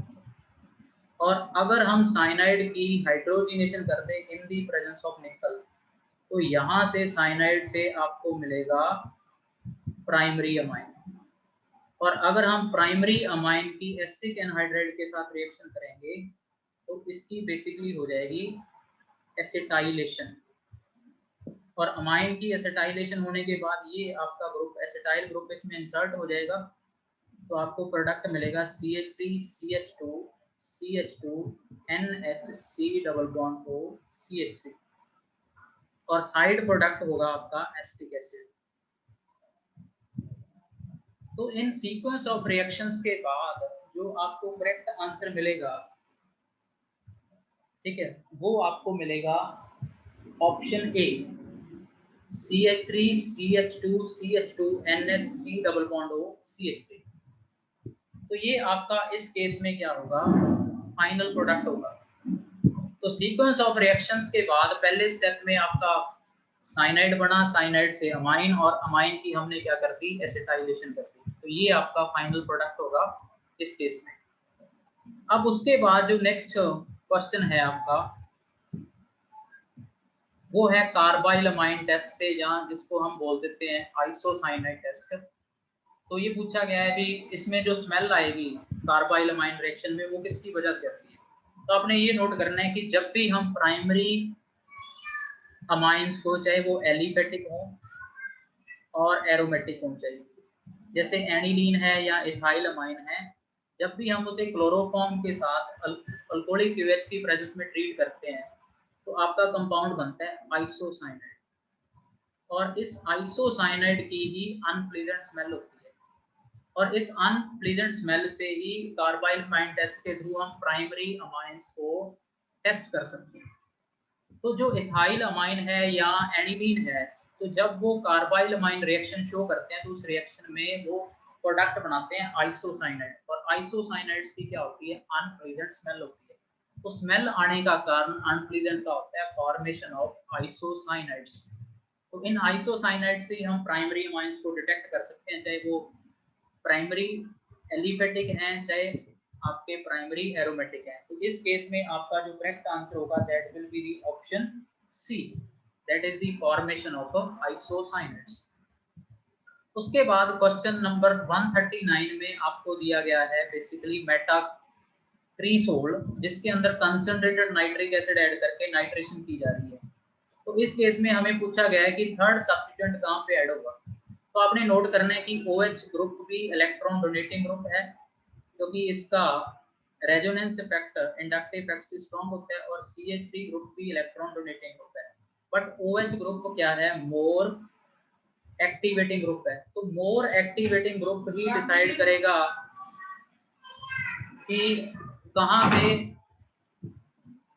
और अगर हम साइनाइड की हाइड्रोजनेशन कर दें इन दी प्रेजेंस ऑफ निकल, तो यहाँ से साइनाइड से आपको मिलेगा प्राइमरी अमाइन। और अगर हम प्राइमरी अमाइन की एसिटिक एनहाइड्राइड के साथ रिएक्शन करेंगे तो इसकी बेसिकली हो जाएगी एसिटाइलेशन। और अमाइन की एसिटाइलेशन होने के बाद ये आपका ग्रुप एसिटाइल ग्रुप इसमें इंसर्ट हो जाएगा, तो आपको प्रोडक्ट मिलेगा CH3CH2 CH2 NHC double bond O CH3, और साइड प्रोडक्ट होगा आपका एसिटिक एसिड। तो इन सीक्वेंस ऑफ रिएक्शंस के बाद जो आपको करेक्ट आंसर मिलेगा, ठीक है, वो आपको मिलेगा option A CH3CH2CH2 NHC double bond O CH3। तो ये आपका इस केस में क्या होगा, फाइनल प्रोडक्ट होगा। तो सीक्वेंस ऑफ रिएक्शंस के बाद पहले स्टेप में आपका साइनाइड बना, साइनाइड से अमाइन, और अमाइन की हमने क्या कर दी, एसिटाइलेशन कर दी। तो ये आपका फाइनल प्रोडक्ट होगा इस केस में। अब उसके बाद जो नेक्स्ट क्वेश्चन है आपका वो है कार्बाइल अमाइन टेस्ट से, जहाँ जिसको हम बोल देते हैं आइसोसाइनाइड टेस्ट। तो ये पूछा गया है कि इसमें जो स्मेल आएगी कार्बाइल अमाइन रिएक्शन में वो किसकी वजह से आती है। तो आपने ये नोट करना है कि जब भी हम प्राइमरी अमाइंस को, चाहे वो एलिफेटिक हो और एरोमेटिक होना चाहिए, जैसे एनिलीन है या इथाइल अमाइन है, जब भी हम उसे क्लोरोफॉर्म के साथ अल्कोहलिक QH की प्रेजेंस में ट्रीट करते हैं तो आपका कंपाउंड बनता है आइसोसाइनाइड, और इस आइसोसाइनाइड की ही अनप्लीजेंट स्मेल होती है। और इस अनप्लीजेंट स्मेल से ही कार्बाइल अमाइन टेस्ट के थ्रू हम प्राइमरी अमाइंस को टेस्ट कर सकते हैं। तो जो इथाइल अमाइन है या एनिलीन है, तो जब वो कार्बाइल अमाइन रिएक्शन शो करते हैं तो उस रिएक्शन में वो प्रोडक्ट बनाते हैं आइसोसाइनाइड, और आइसोसाइनाइड्स की क्या होती है, अनप्लीजेंट स्मेल होती है। तो स्मेल आने का कारण अनप्लीजेंट का होता है फॉर्मेशन ऑफ आइसोसाइनाइड्स। तो इन आइसोसाइनाइड से हम प्राइमरी अमाइंस को डिटेक्ट कर सकते हैं, चाहे वो प्राइमरी एलिफेटिक हैं चाहे आपके प्राइमरी एरोमेटिक हैं। तो इस केस में आपका जो करेक्ट आंसर होगा that will be the option C, that is the formation of isocyanides. उसके बाद क्वेश्चन नंबर 139 में आपको दिया गया है बेसिकली मेटा क्रीसोल, जिसके अंदर कंसंट्रेटेड नाइट्रिक एसिड ऐड करके नाइट्रेशन की जा रही है। तो इस केस में हमें पूछा गया है कि थर्ड सब्स्टिट्यूएंट कहाँ पे ऐड होगा। तो आपने नोट करना है कि OH ग्रुप भी इलेक्ट्रॉन डोनेटिंग ग्रुप है, क्योंकि इसका रेजोनेंस इफेक्ट इंडक्टिव इफेक्ट से स्ट्रांग होता है, और CH3 ग्रुप भी इलेक्ट्रॉन डोनेटिंग ग्रुप है। बट OH ग्रुप क्या है, मोर एक्टिवेटिंग ग्रुप है। तो मोर एक्टिवेटिंग ग्रुप ही डिसाइड करेगा कि कहाँ पे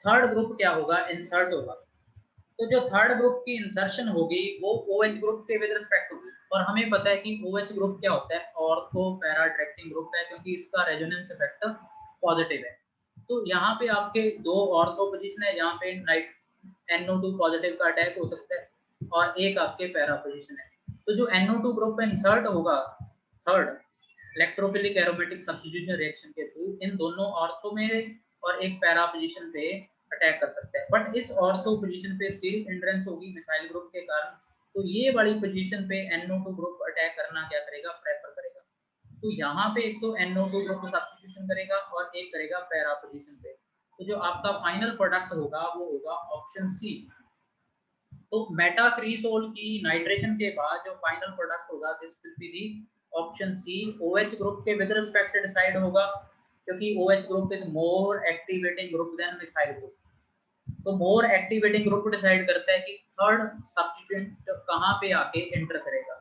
थर्ड ग्रुप क्या होगा, इंसर्ट होगा। तो जो थर्ड ग्रुप की इंसर्शन होगी वो OH ग्रुप के विद रिस्पेक्ट होगी, और हमें पता है कि OH ग्रुप क्या होता है, ऑर्थो पैरा डायरेक्टिंग ग्रुप है, क्योंकि इसका रेजोनेंस इफेक्ट पॉजिटिव है। तो यहाँ पे आपके दो ऑर्थो पोजीशन है जहाँ पे नाइट NO2 पॉजिटिव का अटैक हो सकता है, और एक आपके पैरा पोजीशन है। तो जो NO2 ग्रुप पे इंसर्ट होगा third electrophilic aromatic substitution reaction के थ्रू, इन दोनों ऑर्थो में और एक पैरा पोजीशन पे अटैक कर सकता है। बट इस ऑर्थो पोजीशन पे स्टीरिक हिंड्रेंस होगी मिथाइल ग्रुप के कारण, तो ये वाली पोजीशन पे NO2 ग्रुप अटैक करना क्या करेगा, प्रेफर करेगा। तो यहाँ पे एक तो NO2 ग्रुप सब्स्टिट्यूशन करेगा और एक करेगा पैरा पोजीशन पे। तो जो आपका फाइनल प्रोडक्ट होगा वो होगा ऑप्शन सी। तो मेटाक्रीसोल की नाइट्रेशन के बाद जो फाइनल प्रोडक्ट होगा this will be the option C. OH group के विद रिस्पेक्ट डिसाइड होगा, क्योंकि OH group is more activating group than methyl group. तो मोर एक्टिवेटिंग ग्रुप डिसाइड करता है कि थर्ड सब्स्टिट्यूएंट कहाँ पे आके एंटर करेगा।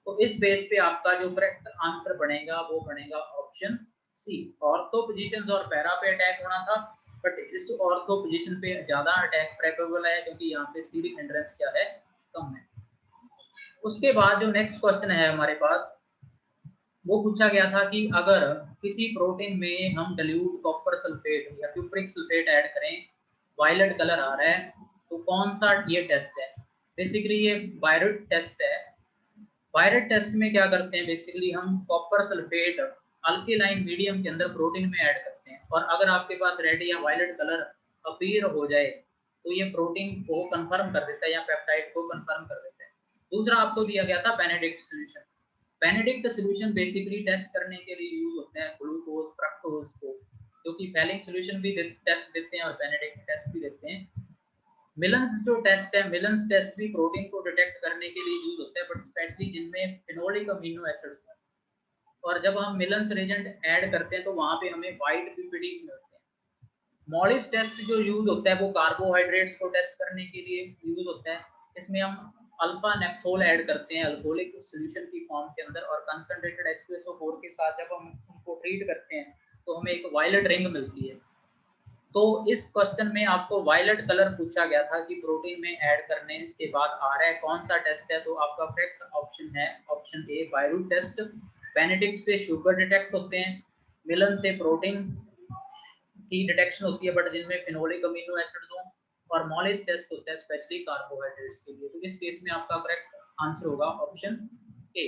तो इस बेस पे आपका जो करेक्ट आंसर बनेगा वो बनेगा ऑप्शन सी। ऑर्थो पोजीशंस और पैरा पे अटैक होना था, बट इस ऑर्थो पोजीशन पे ज्यादा अटैक प्रेफरेबल है, क्योंकि यहाँ पे स्टीरिक हिंड्रेंस क्या है, कम है। उसके बाद जो नेक्स्ट क्वेश्चन है हमारे पास, वो पूछा गया था कि अगर किसी प्रोटीन में हम डाइल्यूट कॉपर सल्फेट या क्यूप्रिक सल्फेट ऐड करें, वायलेट कलर आ रहा है, तो कौन सा ये टेस्ट है। बेसिकली ये बायरेट टेस्ट है। बायरेट टेस्ट में क्या करते हैं, बेसिकली हम कॉपर सल्फेट अल्केलाइन मीडियम के अंदर प्रोटीन में ऐड करते हैं, और अगर आपके पास रेड या वायलेट कलर अपीयर हो जाए तो ये प्रोटीन को कंफर्म कर देता है या पेप्टाइड को कंफर्म कर देता है। दूसरा आपको दिया गया था Benedict solution. Benedict solution basically test करने के लिए यूज होते हैं ग्लूकोज फ्रक्टोज को, जो कि फैलिंग सॉल्यूशन भी टेस्ट देते हैं और बेनेडिक्ट टेस्ट भी देते हैं। मिलन्स जो टेस्ट है, मिलन्स टेस्ट भी प्रोटीन को डिटेक्ट करने के लिए यूज होता है, बट स्पेशली जिनमें फिनोलिक अमीनो एसिड होता है। और जब हम मिलन्स रिएजेंट ऐड करते हैं तो वहां पे हमें वाइट पीपीडीज मिलते हैं। मॉलिस टेस्ट जो यूज होता है वो कार्बोहाइड्रेट्स को टेस्ट करने के लिए यूज होता है। इसमें हम अल्फा नेप्थोल ऐड करते हैं अल्कोहलिक सॉल्यूशन की फॉर्म के अंदर, और कंसंट्रेटेड H2SO4 के साथ जब हम उनको ट्रीट करते हैं तो हमें एक वायलेट रिंग मिलती है। तो इस क्वेश्चन में आपको वायलेट कलर पूछा गया था कि प्रोटीन में ऐड करने के बाद आ रहा है, कौन सा टेस्ट है। तो आपका करेक्ट ऑप्शन है ऑप्शन ए बायरूट टेस्ट। बेनेडिक्ट से शुगर डिटेक्ट होते हैं, मिलन से प्रोटीन की डिटेक्शन होती है बट जिनमें फिनोलिक अमीनो एसिड्स हो, और मॉलिस टेस्ट होता है स्पेशली कार्बोहाइड्रेट्स के लिए। तो इस केस में आपका करेक्ट आंसर होगा ऑप्शन ए।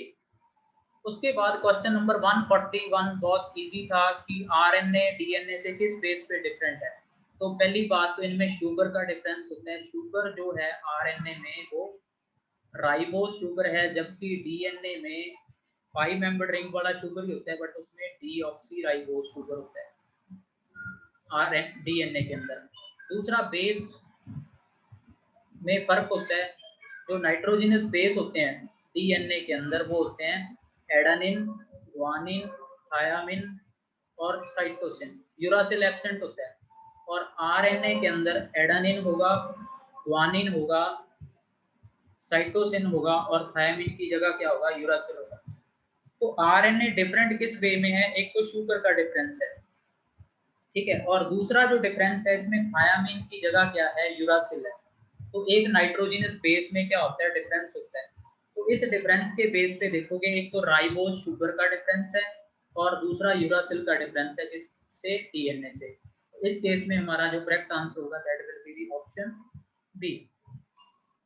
उसके बाद क्वेश्चन नंबर 141 बहुत इजी था कि आरएनए डीएनए से किस बेस पे डिफरेंट है। तो पहली बात तो इनमें शुगर का डिफरेंस होता है। शुगर जो है आरएनए में वो राइबोस शुगर है, जबकि डीएनए में 5 मेंबर्ड रिंग वाला शुगर ही होता है, बट उसमें डीऑक्सी राइबोस शुगर होता है डीएनए के अंदर। दूसरा बेस में फर्क होता है। जो नाइट्रोजनस बेस होते हैं डीएनए के अंदर वो होते हैं एडेनिन, ग्वानिन, थायामिन और साइटोसिन। यूरासिल एब्सेंट होता है। और आरएनए के अंदर एडेनिन होगा, ग्वानिन होगा, साइटोसिन होगा, और थायामिन की जगह क्या होगा, यूरासिल होगा। तो आरएनए डिफरेंट किस वे में है, एक तो शुगर का डिफरेंस है, ठीक है, और दूसरा जो डिफरेंस है इसमें थायामिन की जगह क्या है, यूरासिल है। तो एक नाइट्रोजनस बेस में क्या होता है, डिफरेंस होता है। तो इस डिफरेंस के बेस पे देखोगे, एक तो राइबोज शुगर का डिफरेंस है और दूसरा यूरासिल का डिफरेंस है किससे, डीएनए से। इस केस में हमारा जो करेक्ट आंसर होगा that will be the option B.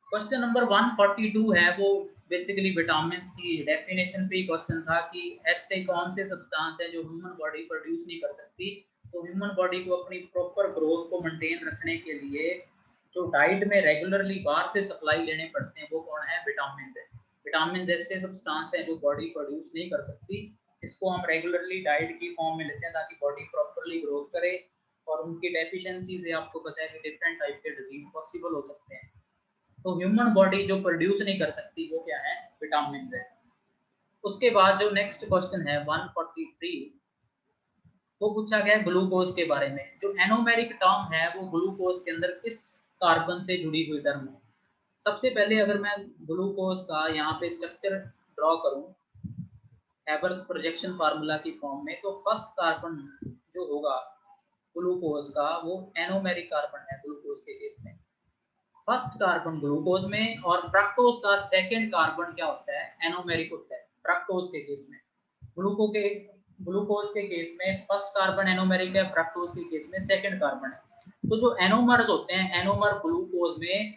Question number 142 है वो बेसिकली विटामिन की डेफिनेशन पे क्वेश्चन था कि ऐसे कौन से सब्सटेंस है जो ह्यूमन बॉडी प्रोड्यूस नहीं कर सकती। तो ह्यूमन बॉडी को अपनी प्रॉपर ग्रोथ को मेंटेन रखने के लिए जो डाइट में रेगुलरली बाहर से सप्लाई लेने पड़ते हैं वो कौन है, विटामिन है। विटामिन जैसे सब्सटेंस है जो बॉडी प्रोड्यूस नहीं कर सकती, इसको हम रेगुलरली डाइट की फॉर्म में लेते हैं ताकि बॉडी प्रॉपरली ग्रोथ करे। और उनकी डेफिशिएंसी से आपको पता है कि डिफरेंट टाइप के डिजीज पॉसिबल हो सकते हैं। तो ह्यूमन बॉडी जो प्रोड्यूस नहीं कर सकती वो क्या है, विटामिन है। उसके बाद जो नेक्स्ट क्वेश्चन है 143, वो पूछा गया ग्लूकोज के बारे में। जो एनोमेरिक टर्म है वो ग्लूकोज के अंदर किस कार्बन से जुड़ी हुई टर्म है। सबसे पहले अगर मैं ग्लूकोज का यहाँ पे स्ट्रक्चर ड्रॉ करूँ हैबर्थ प्रोजेक्शन फार्मूला की फॉर्म में, तो फर्स्ट कार्बन जो होगा ग्लूकोज का वो एनोमेरिक कार्बन है ग्लूकोज के केस में, फर्स्ट कार्बन ग्लूकोज में। और फ्रक्टोज का सेकंड कार्बन क्या होता है, एनोमेरिक होता है फ्रक्टोज के केस में। ग्लूकोज के केस में फर्स्ट कार्बन एनोमेरिक है, फ्रक्टोज के केस में सेकंड कार्बन है। तो जो एनोमर्स होते हैं, एनोमर ग्लूकोज में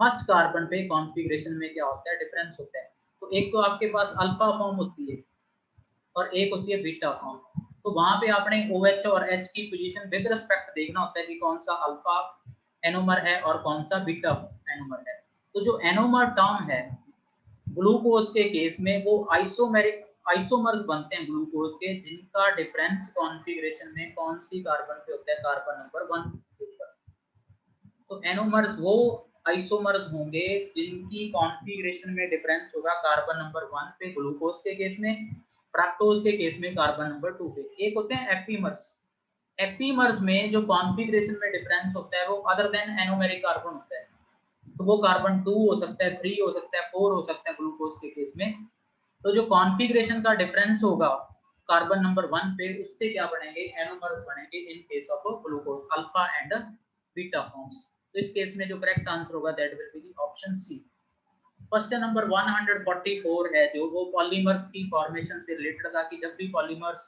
फर्स्ट कार्बन पे कॉन्फ़िगरेशन में क्या होता है, डिफरेंस होता है। तो एक तो आपके पास अल्फा फॉर्म होती है और एक होती है बीटा फॉर्म। तो वहां पे आपने OH और H की पोजीशन विद रिस्पेक्ट देखना होता है कि कौन सा अल्फा एनोमर है और कौन सा बीटा एनोमर है। तो जो एनोमर टर्म है ग्लूकोज के केस में वो आइसोमर्स बनते हैं ग्लूकोज के, जिनका डिफरेंस कॉन्फ़िगरेशन में कौन सी कार्बन पे होता है, कार्बन नंबर 1 के ऊपर। तो एनोमर्स वो आइसोमर्स होंगे जिनकी कॉन्फ़िगरेशन में डिफरेंस होगा कार्बन नंबर 1 पे ग्लूकोज के केस में, फ्रक्टोज के केस में कार्बन नंबर 2 पे। एक होते हैं एपीमर्स। एपीमर्स में जो कॉन्फ़िगरेशन में डिफरेंस होता है वो अदर देन एनोमेरिक कार्बन होता है। तो वो कार्बन 2 हो सकता है, 3 हो सकता है, 4 हो सकता है ग्लूकोज के केस में। तो जो कॉन्फ़िगरेशन का डिफरेंस होगा कार्बन नंबर 1 पे, उससे क्या बनेंगे, एनोमर्स बनेंगे in case of glucose, alpha and beta forms. तो इस केस में जो करेक्ट आंसर होगा that will be option C. Question number 144 है जो वो पॉलीमर्स की फॉर्मेशन से रिलेटेड था कि जब भी पॉलीमर्स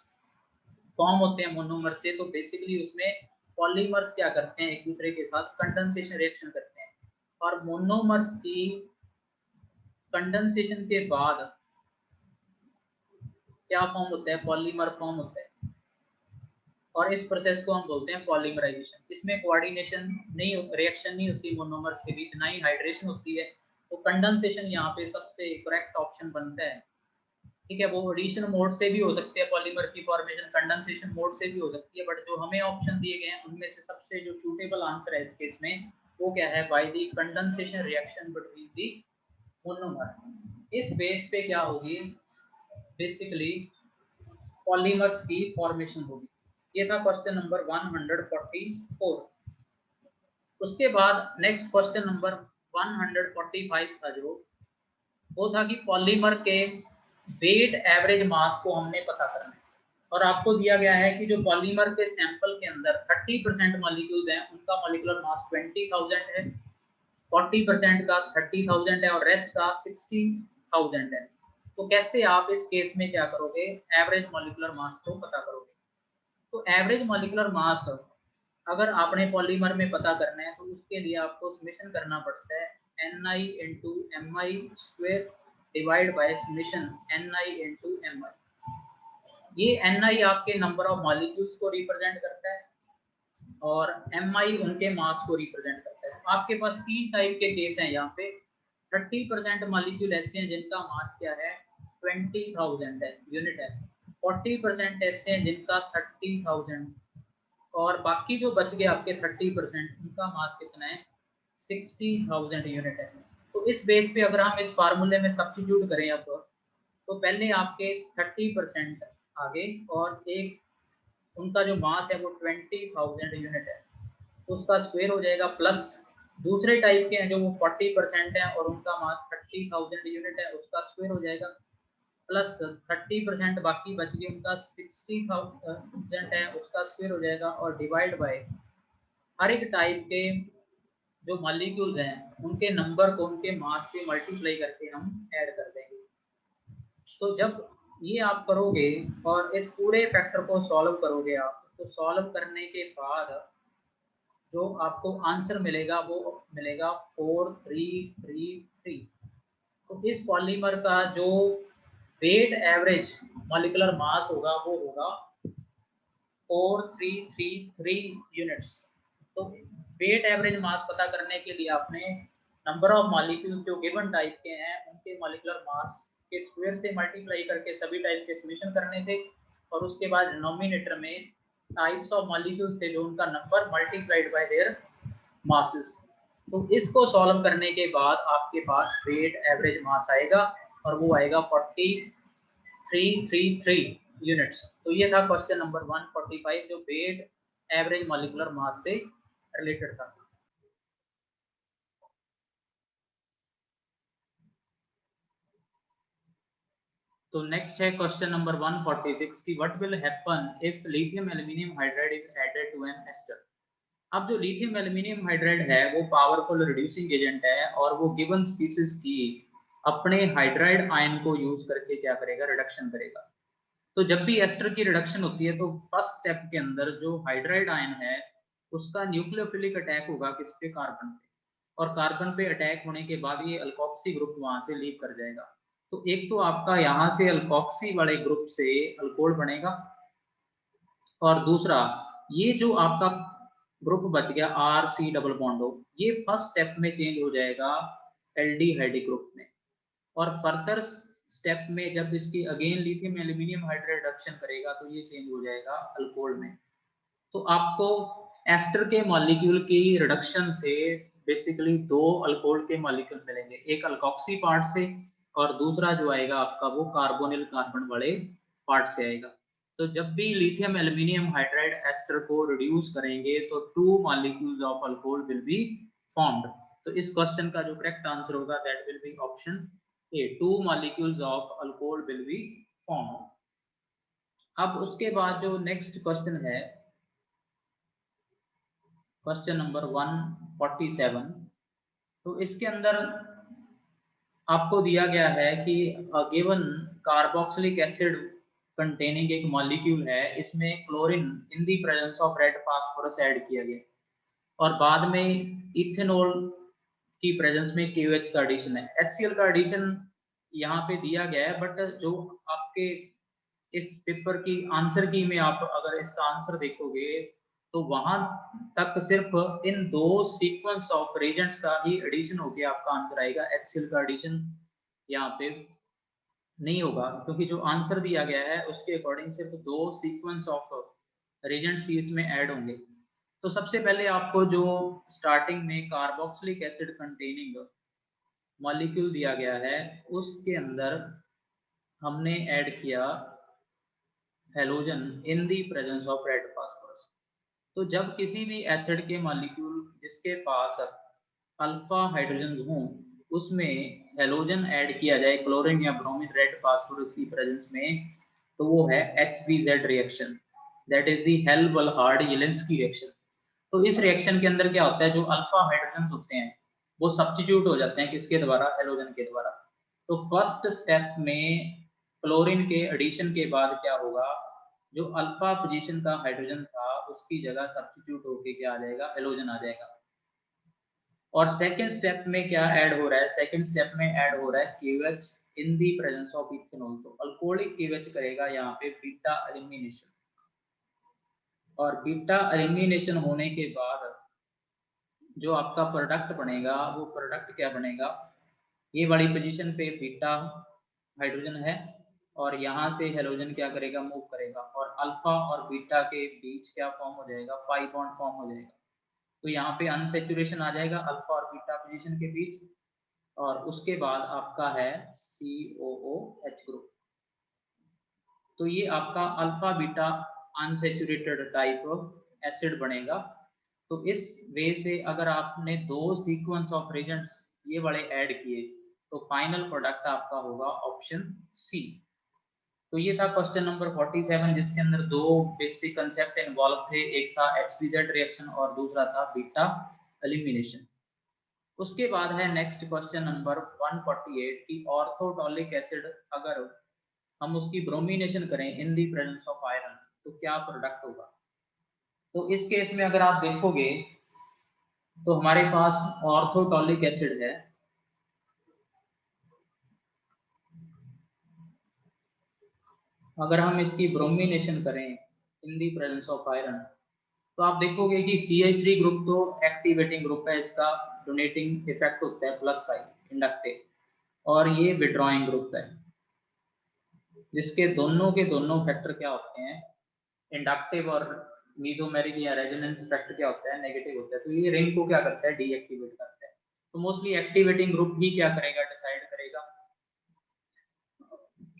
फॉर्म होते हैं मोनोमर से, तो बेसिकली उसमें पॉलीमर्स क्या करते हैं, एक दूसरे के साथ कंडेंसेशन रिएक्शन करते हैं। और मोनोमर्स की कंडेंसेशन के बाद क्या फॉर्म होता है, पॉलीमर फॉर्म होता है। और इस प्रोसेस को हम बोलते हैं पॉलीमराइजेशन। इसमें कोऑर्डिनेशन नहीं, रिएक्शन नहीं होती मोनोमर्स के बीच, ना ही हाइड्रेशन होती है। तो कंडेंसेशन यहाँ पे सबसे करेक्ट ऑप्शन बनता है। ठीक है, वो एडिशन मोड से भी हो सकती है पॉलीमर की फॉर्मेशन, कंडेंसेशन मोड से भी हो सकती है, बट जो हमें ऑप्शन दिए गए हैं उनमें से सबसे जो सूटेबल आंसर है इस केस में वो क्या है, by the condensation reaction between the monomer. इस बेस पे क्या होगी, बेसिकली पॉलीमर्स की फॉर्मेशन होगी। ये था क्वेश्चन नंबर 144। उसके बाद नेक्स्ट क्वेश्चन नंबर 145 था जो वो था कि पॉलीमर के वेट एवरेज मास को हमने पता करना है। और आपको दिया गया है कि जो पॉलीमर के सैंपल के अंदर 30% मॉलिक्यूल्स हैं उनका मॉलिक्यूलर मास 20,000 है, 40% का 30,000 है और रेस्ट का 60,000 है। तो कैसे आप इस केस में क्या करोगे, एवरेज मॉलिक्यूलर मास को पता करोगे। तो एवरेज मॉलिक्यूलर मास अगर आपने पॉलीमर में पता करना है तो उसके लिए आपको समेशन करना पड़ता है Ni into Mi square divide by summation Ni into Mi। ये Ni आपके नंबर ऑफ मॉलिक्यूल्स को रिप्रेजेंट करता है और Mi उनके मास को रिप्रेजेंट करता है। आपके पास तीन टाइप के केस हैं यहाँ पे। 30% मॉलिक्यूल ऐसे हैं जिनका मास क्या है, 20,000 है, यूनिट है। 40% ऐसे हैं जिनका 30,000 और बाकी जो बच गए आपके 30% उनका मास कितना है, 60,000 यूनिट है। तो इस बेस पे अगर हम इस फार्मूले में सब्स्टिट्यूट करें अब, तो पहले आपके 30% आगे और एक उनका जो मास है वो 20,000 यूनिट है, तो उसका स्क्वायर हो जाएगा, प्लस दूसरे टाइप के हैं जो वो 40% है और उनका मास 30,000 यूनिट है, उसका स्क्वायर हो जाएगा, प्लस 30% बाकी बच गए उनका 60,000 है, उसका स्क्वायर हो जाएगा और डिवाइड बाय हर एक टाइप के जो मॉलिक्यूल्स हैं उनके नंबर को उनके मास से मल्टीप्लाई करके हम ऐड कर देंगे। तो जब ये आप करोगे और इस पूरे फैक्टर को सॉल्व करोगे आप, तो सॉल्व करने के बाद जो आपको आंसर मिलेगा वो मिलेगा 4333। तो इस पॉलीमर का जो वेट एवरेज मॉलिक्यूलर मास होगा वो होगा 4333 यूनिट्स। तो वेट एवरेज मास पता करने के लिए आपने नंबर ऑफ मॉलिक्यूल जो गिवन टाइप के हैं उनके मॉलिक्यूलर मास के स्क्वायर से मल्टीप्लाई करके सभी टाइप के सॉल्यूशन करने थे, और उसके बाद डिनोमिनेटर में टाइप्स ऑफ मॉलिक्यूल थे जो उनका number multiplied by there masses. तो इसको सॉल्व करने के बाद आपके पास वेट एवरेज मास आएगा और वो आएगा 4333 यूनिट्स। तो ये था क्वेश्चन नंबर 145 जो वेट एवरेज मॉलिक्यूलर मास से रिलेटेड था। तो नेक्स्ट है क्वेश्चन नंबर 146 की what will happen if lithium aluminium hydride is added to an ester. अब जो लिथियम एल्यूमिनियम हाइड्राइड है वो पावरफुल रिड्यूसिंग एजेंट है और वो गिवन स्पीसीज की अपने हाइड्राइड आयन को यूज करके क्या करेगा, रिडक्शन करेगा। तो जब भी एस्टर की रिडक्शन होती है तो फर्स्ट स्टेप के अंदर जो हाइड्राइड आयन है उसका न्यूक्लियोफिलिक अटैक होगा किस पे, कार्बन पे, और कार्बन पे अटैक होने के बाद ये अल्कोक्सी ग्रुप वहां से लीव कर जाएगा। तो एक तो आपका यहाँ से अल्कोक्सी वाले ग्रुप से अल्कोहल बनेगा, और दूसरा ये जो आपका ग्रुप बच गया आर सी डबल बॉन्ड हो, ये फर्स्ट स्टेप में चेंज हो जाएगा एल्डिहाइड ग्रुप में, और फर्दर स्टेप में जब इसकी again lithium aluminium hydride reduction करेगा तो ये चेंज हो जाएगा अल्कोहल में। तो आपको एस्टर के मॉलिक्यूल की रिडक्शन से बेसिकली दो अल्कोहल के मॉलिक्यूल मिलेंगे, एक अल्कोक्सी पार्ट से और दूसरा जो आएगा आपका वो कार्बोनिल कार्बन वाले पार्ट से आएगा। तो जब भी लिथियम एल्यूमिनियम हाइड्राइड एस्टर को रिड्यूस करेंगे तो two molecules of alcohol will be formed. तो इस क्वेश्चन का जो करेक्ट आंसर होगा that will be option A, two molecules of alcohol will be formed. अब उसके बाद जो नेक्स्ट क्वेश्चन है क्वेश्चन नंबर 147, तो इसके अंदर आपको दिया गया है कि गिवन कार्बोक्सिलिक एसिड कंटेनिंग एक मॉलिक्यूल है, इसमें chlorine in the presence of red phosphorus add किया गया, और बाद में इथेनॉल की प्रेजेंस में KOH का एडिशन है। HCl का एडिशन यहाँ पे दिया गया है, बट जो आपके इस पेपर की आंसर की में आप अगर इसका आंसर देखोगे तो वहां तक सिर्फ इन दो सीक्वेंस ऑफ रीजेंट्स का ही एडिशन होके आपका आंसर आएगा, HCl का एडिशन यहाँ पे नहीं होगा, क्योंकि जो आंसर दिया गया है उसके अकॉर्डिंग सिर्फ दो सीक्वेंस ऑफ रीजेंट्स ही इसमें ऐड होंगे। तो सबसे पहले आपको जो स्टार्टिंग में कार्बोक्सिलिक एसिड कंटेनिंग मॉलिक्यूल दिया गया है उसके अंदर हमने ऐड किया halogen in the presence of red phosphorus. तो जब किसी भी एसिड के मॉलिक्यूल जिसके पास अल्फा हाइड्रोजन हों उसमें हेलोजन ऐड किया जाए क्लोरीन या ब्रोमीन रेड फास्फोरस की प्रेजेंस में, तो वो है HBZ reaction, that is the Hell Volhard Zelinsky reaction. तो इस रिएक्शन के अंदर क्या होता है, जो अल्फा हाइड्रोजन होते हैं वो सब्स्टिट्यूट हो जाते हैं किसके द्वारा, हेलोजन के द्वारा। तो फर्स्ट स्टेप में क्लोरीन के एडिशन के बाद क्या होगा, जो अल्फा पोजीशन का हाइड्रोजन था उसकी जगह सब्स्टिट्यूट होके क्या आ जाएगा, हेलोजन आ जाएगा। और सेकंड स्टेप में क्या ऐड हो रहा है, सेकंड स्टेप में ऐड हो रहा है KOH in the presence of ethanol. तो अल्कोहलिक KOH करेगा यहाँ पे बीटा एलिमिनेशन, और बीटा एलिमिनेशन होने के बाद जो आपका प्रोडक्ट बनेगा वो प्रोडक्ट क्या बनेगा, ये वाली पोजीशन पे बीटा हाइड्रोजन है और यहाँ से हेलोजन क्या करेगा, मूव करेगा, और अल्फा और बीटा के बीच क्या फॉर्म हो जाएगा, पाई बॉन्ड फॉर्म हो जाएगा। तो यहाँ पे अनसेचुरेशन आ जाएगा अल्फा और बीटा पोजीशन के बीच, और उसके बाद आपका है COOH ग्रुप। तो ये आपका alpha beta unsaturated type acid बनेगा। तो इस वे से अगर आपने दो सीक्वेंस ऑफ रिएजेंट्स ये वाले ऐड किए तो फाइनल प्रोडक्ट आपका होगा ऑप्शन सी। तो ये था क्वेश्चन नंबर 47 जिसके अंदर दो बेसिक कंसेप्ट इन्वॉल्व थे, एक था HBZ रिएक्शन और दूसरा था बीटा एलिमिनेशन। उसके बाद है नेक्स्ट क्वेश्चन नंबर 148 की ऑर्थोटॉलिक एसिड अगर हम उसकी ब्रोमिनेशन करें इन दी प्रेजेंस ऑफ आयरन तो क्या प्रोडक्ट होगा। तो इस केस में अगर आप देखोगे तो हमारे पास ऑर्थोटॉलिक एसिड है, अगर हम इसकी ब्रोमिनेशन करें इन दी प्रेजेंस ऑफ आयरन तो आप देखोगे कि CH3 ग्रुप तो एक्टिवेटिंग ग्रुप है, इसका डोनेटिंग इफेक्ट होता है प्लस साइन इंडक्टिव, और ये विड्रॉइंग ग्रुप है जिसके दोनों के दोनों फैक्टर क्या होते हैं, इंडक्टिव और मीसोमेरिक या रेजोनेंस फैक्टर क्या होता है, नेगेटिव होता है। तो ये रिंग को क्या करता है, डीएक्टिवेट करता है। तो मोस्टली एक्टिवेटिंग ग्रुप ही क्या करेगा, डिसाइड करेगा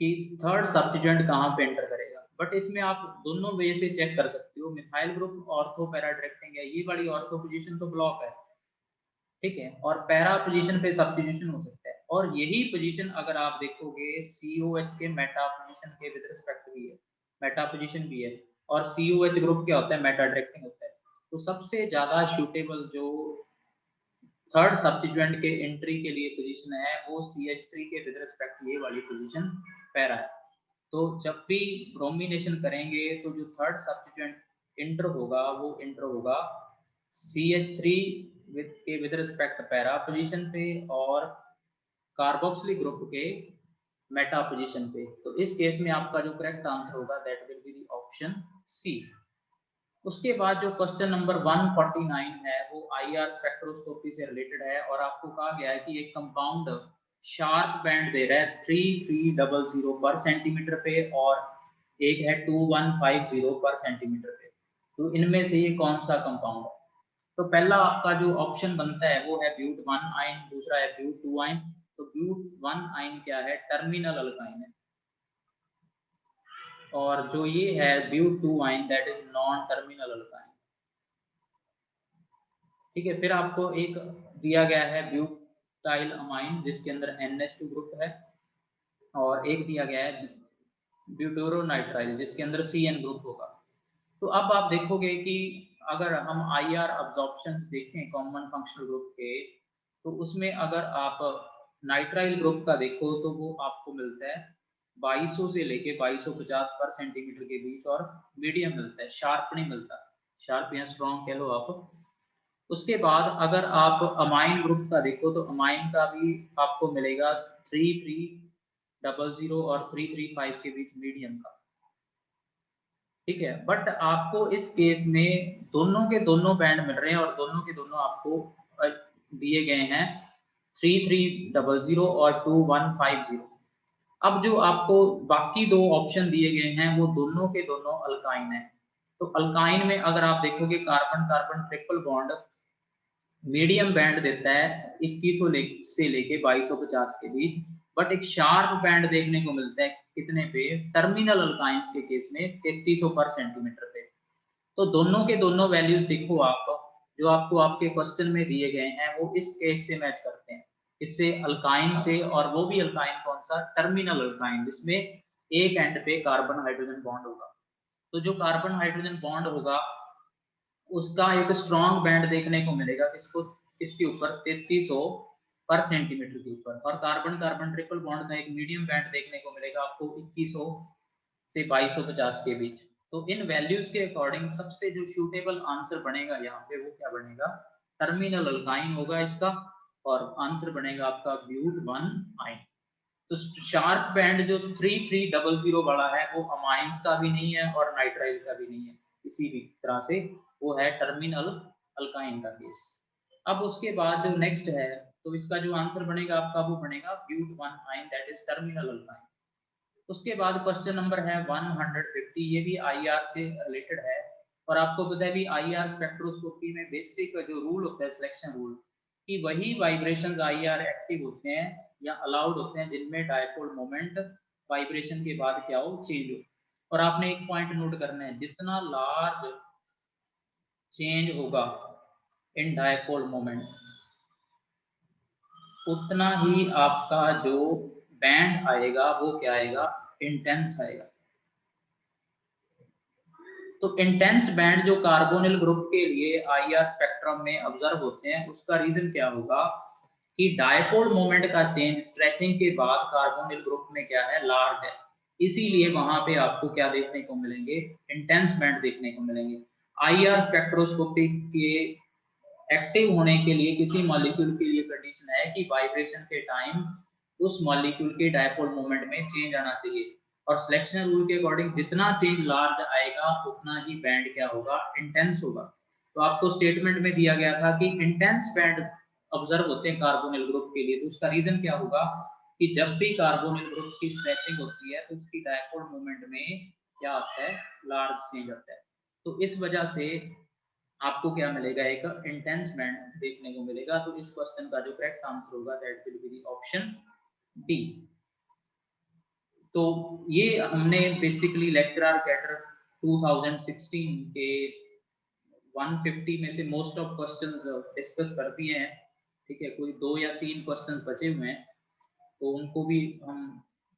कि थर्ड सब्स्टिट्यूएंट कहाँ पे एंटर करेगा। बट इसमें आप दोनों वे से चेक कर सकते हो, methyl group ortho para directing है, ये वाली ऑर्थो पोजीशन तो ब्लॉक है, ठीक है, और पैरा पोजीशन पे सब्स्टिट्यूशन हो सकता है। और यही पोजीशन अगर आप देखोगे COH के मेटा पोजीशन के विद रिस्पेक्ट भी है, मेटा पोजीशन भी है, और COH ग्रुप क्या होता है, मेटा डायरेक्टिंग होता है। तो सबसे ज्यादा सूटेबल जो थर्ड सब्स्टिट्यूएंट के एंट्री के लिए पोजीशन है वो CH3 के विद रिस्पेक्ट ये वाली पोजीशन पैरा है। तो जब भी ब्रोमिनेशन करेंगे तो जो थर्ड सब्स्टिट्यूएंट इंटर होगा वो इंटर होगा CH3 के विद रिस्पेक्ट पैरा पोजीशन पे और कार्बोक्सिलिक ग्रुप के मेटा पोजीशन पे। तो इस केस में आपका जो करेक्ट आंसर होगा that will be the option C. उसके बाद जो क्वेश्चन नंबर 149 है वो IR स्पेक्ट्रोस्कोपी से रिलेटेड है, और आपको कहा गया है कि एक कंपाउंड शार्प बैंड दे रहा है 3300 पर सेंटीमीटर पे और एक है 2150 पर सेंटीमीटर पे। तो इनमें से ये कौन सा कंपाउंड है। तो पहला आपका जो ऑप्शन बनता है वो है ब्यूट 1 आइन, दूसरा है ब्यूट 2 आइन। तो ब्यूट 1 आइन क्या है, टर्मिनल अल्काइन है, और जो ये है ब्यूट 2 आइन that is non terminal alkyne, ठीक है। फिर आपको एक दिया गया है ब्यूटाइल अमाइन जिसके अंदर NH2 ग्रुप है, और एक दिया गया है ब्यूटेरोनाइट्राइल जिसके अंदर CN ग्रुप होगा। तो अब आप देखोगे कि अगर हम IR अब्जॉर्प्शन देखें कॉमन फंक्शनल ग्रुप के, तो उसमें अगर आप नाइट्राइल ग्रुप का देखो तो वो आपको मिलता है 2200 से लेके 2250 पर सेंटीमीटर के बीच, और मीडियम मिलता है, शार्प नहीं मिलता, शार्प या स्ट्रॉन्ग कह लो आप। उसके बाद अगर आप अमाइन ग्रुप का देखो तो अमाइन का भी आपको मिलेगा 3300 और 335 के बीच मीडियम का, ठीक है। बट आपको इस केस में दोनों के दोनों बैंड मिल रहे हैं और दोनों के दोनों आपको दिए गए हैं 3300 और 2150। अब जो आपको बाकी दो ऑप्शन दिए गए हैं वो दोनों के दोनों अल्काइन है। तो अल्काइन में अगर आप देखोगे carbon carbon triple bond medium band देता है 2100 से लेके 2250 के बीच, बट एक शार्प बैंड देखने को मिलता है कितने पे, टर्मिनल अल्काइंस के केस में 3300 पर सेंटीमीटर पे। तो दोनों के दोनों वैल्यूज देखो आप, जो आपको आपके क्वेश्चन में दिए गए हैं वो इस केस से मैच करते हैं, इससे अल्काइन से, और वो भी अल्काइन कौन सा, टर्मिनल अल्काइन जिसमें एक एंड पे कार्बन हाइड्रोजन बॉन्ड होगा। तो जो कार्बन हाइड्रोजन बॉन्ड होगा उसका एक स्ट्रॉन्ग बैंड देखने को मिलेगा किसको, किसके ऊपर, 3300 पर सेंटीमीटर के ऊपर, और कार्बन कार्बन ट्रिपल बॉन्ड का एक मीडियम बैंड देखने को मिलेगा आपको 2100 से 2250 के बीच। तो इन वैल्यूज के अकॉर्डिंग सबसे जो सूटेबल आंसर बनेगा यहाँ पे वो क्या बनेगा, टर्मिनल अल्काइन होगा इसका, और आंसर बनेगा आपका ब्यूट 1 आइन। तो शार्प बैंड जो 3300 वाला है वो अमाइंस का भी नहीं है और नाइट्राइल का भी नहीं है, किसी भी तरह से वो है टर्मिनल अल्काइन का केस। अब उसके बाद जो नेक्स्ट है तो इसका जो आंसर बनेगा आपका वो बनेगा ब्यूट 1 आइन दैट इज टर्मिनल अल्काइन। उसके बाद क्वेश्चन नंबर है 150, ये भी IR से रिलेटेड है, और आपको पता है भी IR स्पेक्ट्रोस्कोपी में बेसिक जो रूल होता है सिलेक्शन रूल, कि वही वाइब्रेशंस IR एक्टिव होते हैं या अलाउड होते हैं जिनमें डायपोल मोमेंट वाइब्रेशन के बाद क्या हो, चेंज हो। और आपने एक पॉइंट नोट करना है, जितना लार्ज चेंज होगा इन डायपोल मोमेंट उतना ही आपका जो बैंड आएगा वो क्या आएगा, इंटेंस आएगा। तो इंटेंस बैंड जो कार्बोनिल ग्रुप के लिए IR स्पेक्ट्रम में ऑब्जर्व होते हैं उसका रीजन क्या होगा, कि डायपोल मोमेंट का चेंज स्ट्रेचिंग के बाद कार्बोनिल ग्रुप में क्या है, लार्ज है, इसीलिए वहां पे आपको क्या देखने को मिलेंगे, इंटेंस बैंड देखने को मिलेंगे। आईआर स्पेक्ट्रोस्कोपी के एक्टिव होने के लिए किसी मॉलिक्यूल के लिए कंडीशन है कि वाइब्रेशन के टाइम उस मॉलिक्यूल के डायपोल मोमेंट में चेंज आना चाहिए, और सिलेक्शन रूल के अकॉर्डिंग जितना चेंज लार्ज आएगा उतना ही बैंड क्या होगा, इंटेंस होगा। तो आपको स्टेटमेंट में दिया गया था कि इंटेंस बैंड ऑब्जर्व होते हैं कार्बोनिल ग्रुप के लिए, तो उसका रीजन क्या होगा कि जब भी कार्बोनिल ग्रुप की स्ट्रेचिंग होती है तो उसकी डायपोल मोमेंट में क्या आता है, लार्ज चेंज आता है। तो इस वजह से आपको क्या मिलेगा, एक इंटेंस बैंड देखने को मिलेगा। तो इस क्वेश्चन का जो करेक्ट आंसर होगा that will be the option D. तो ये हमने बेसिकली लेक्चरर कैडर 2016 के 150 में से मोस्ट ऑफ क्वेश्चंस डिस्कस कर दिए हैं, ठीक है। कोई 2 या 3 क्वेश्चन बचे हुए हैं, तो उनको भी हम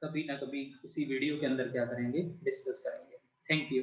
कभी ना कभी किसी वीडियो के अंदर क्या करेंगे, डिस्कस करेंगे। Thank you.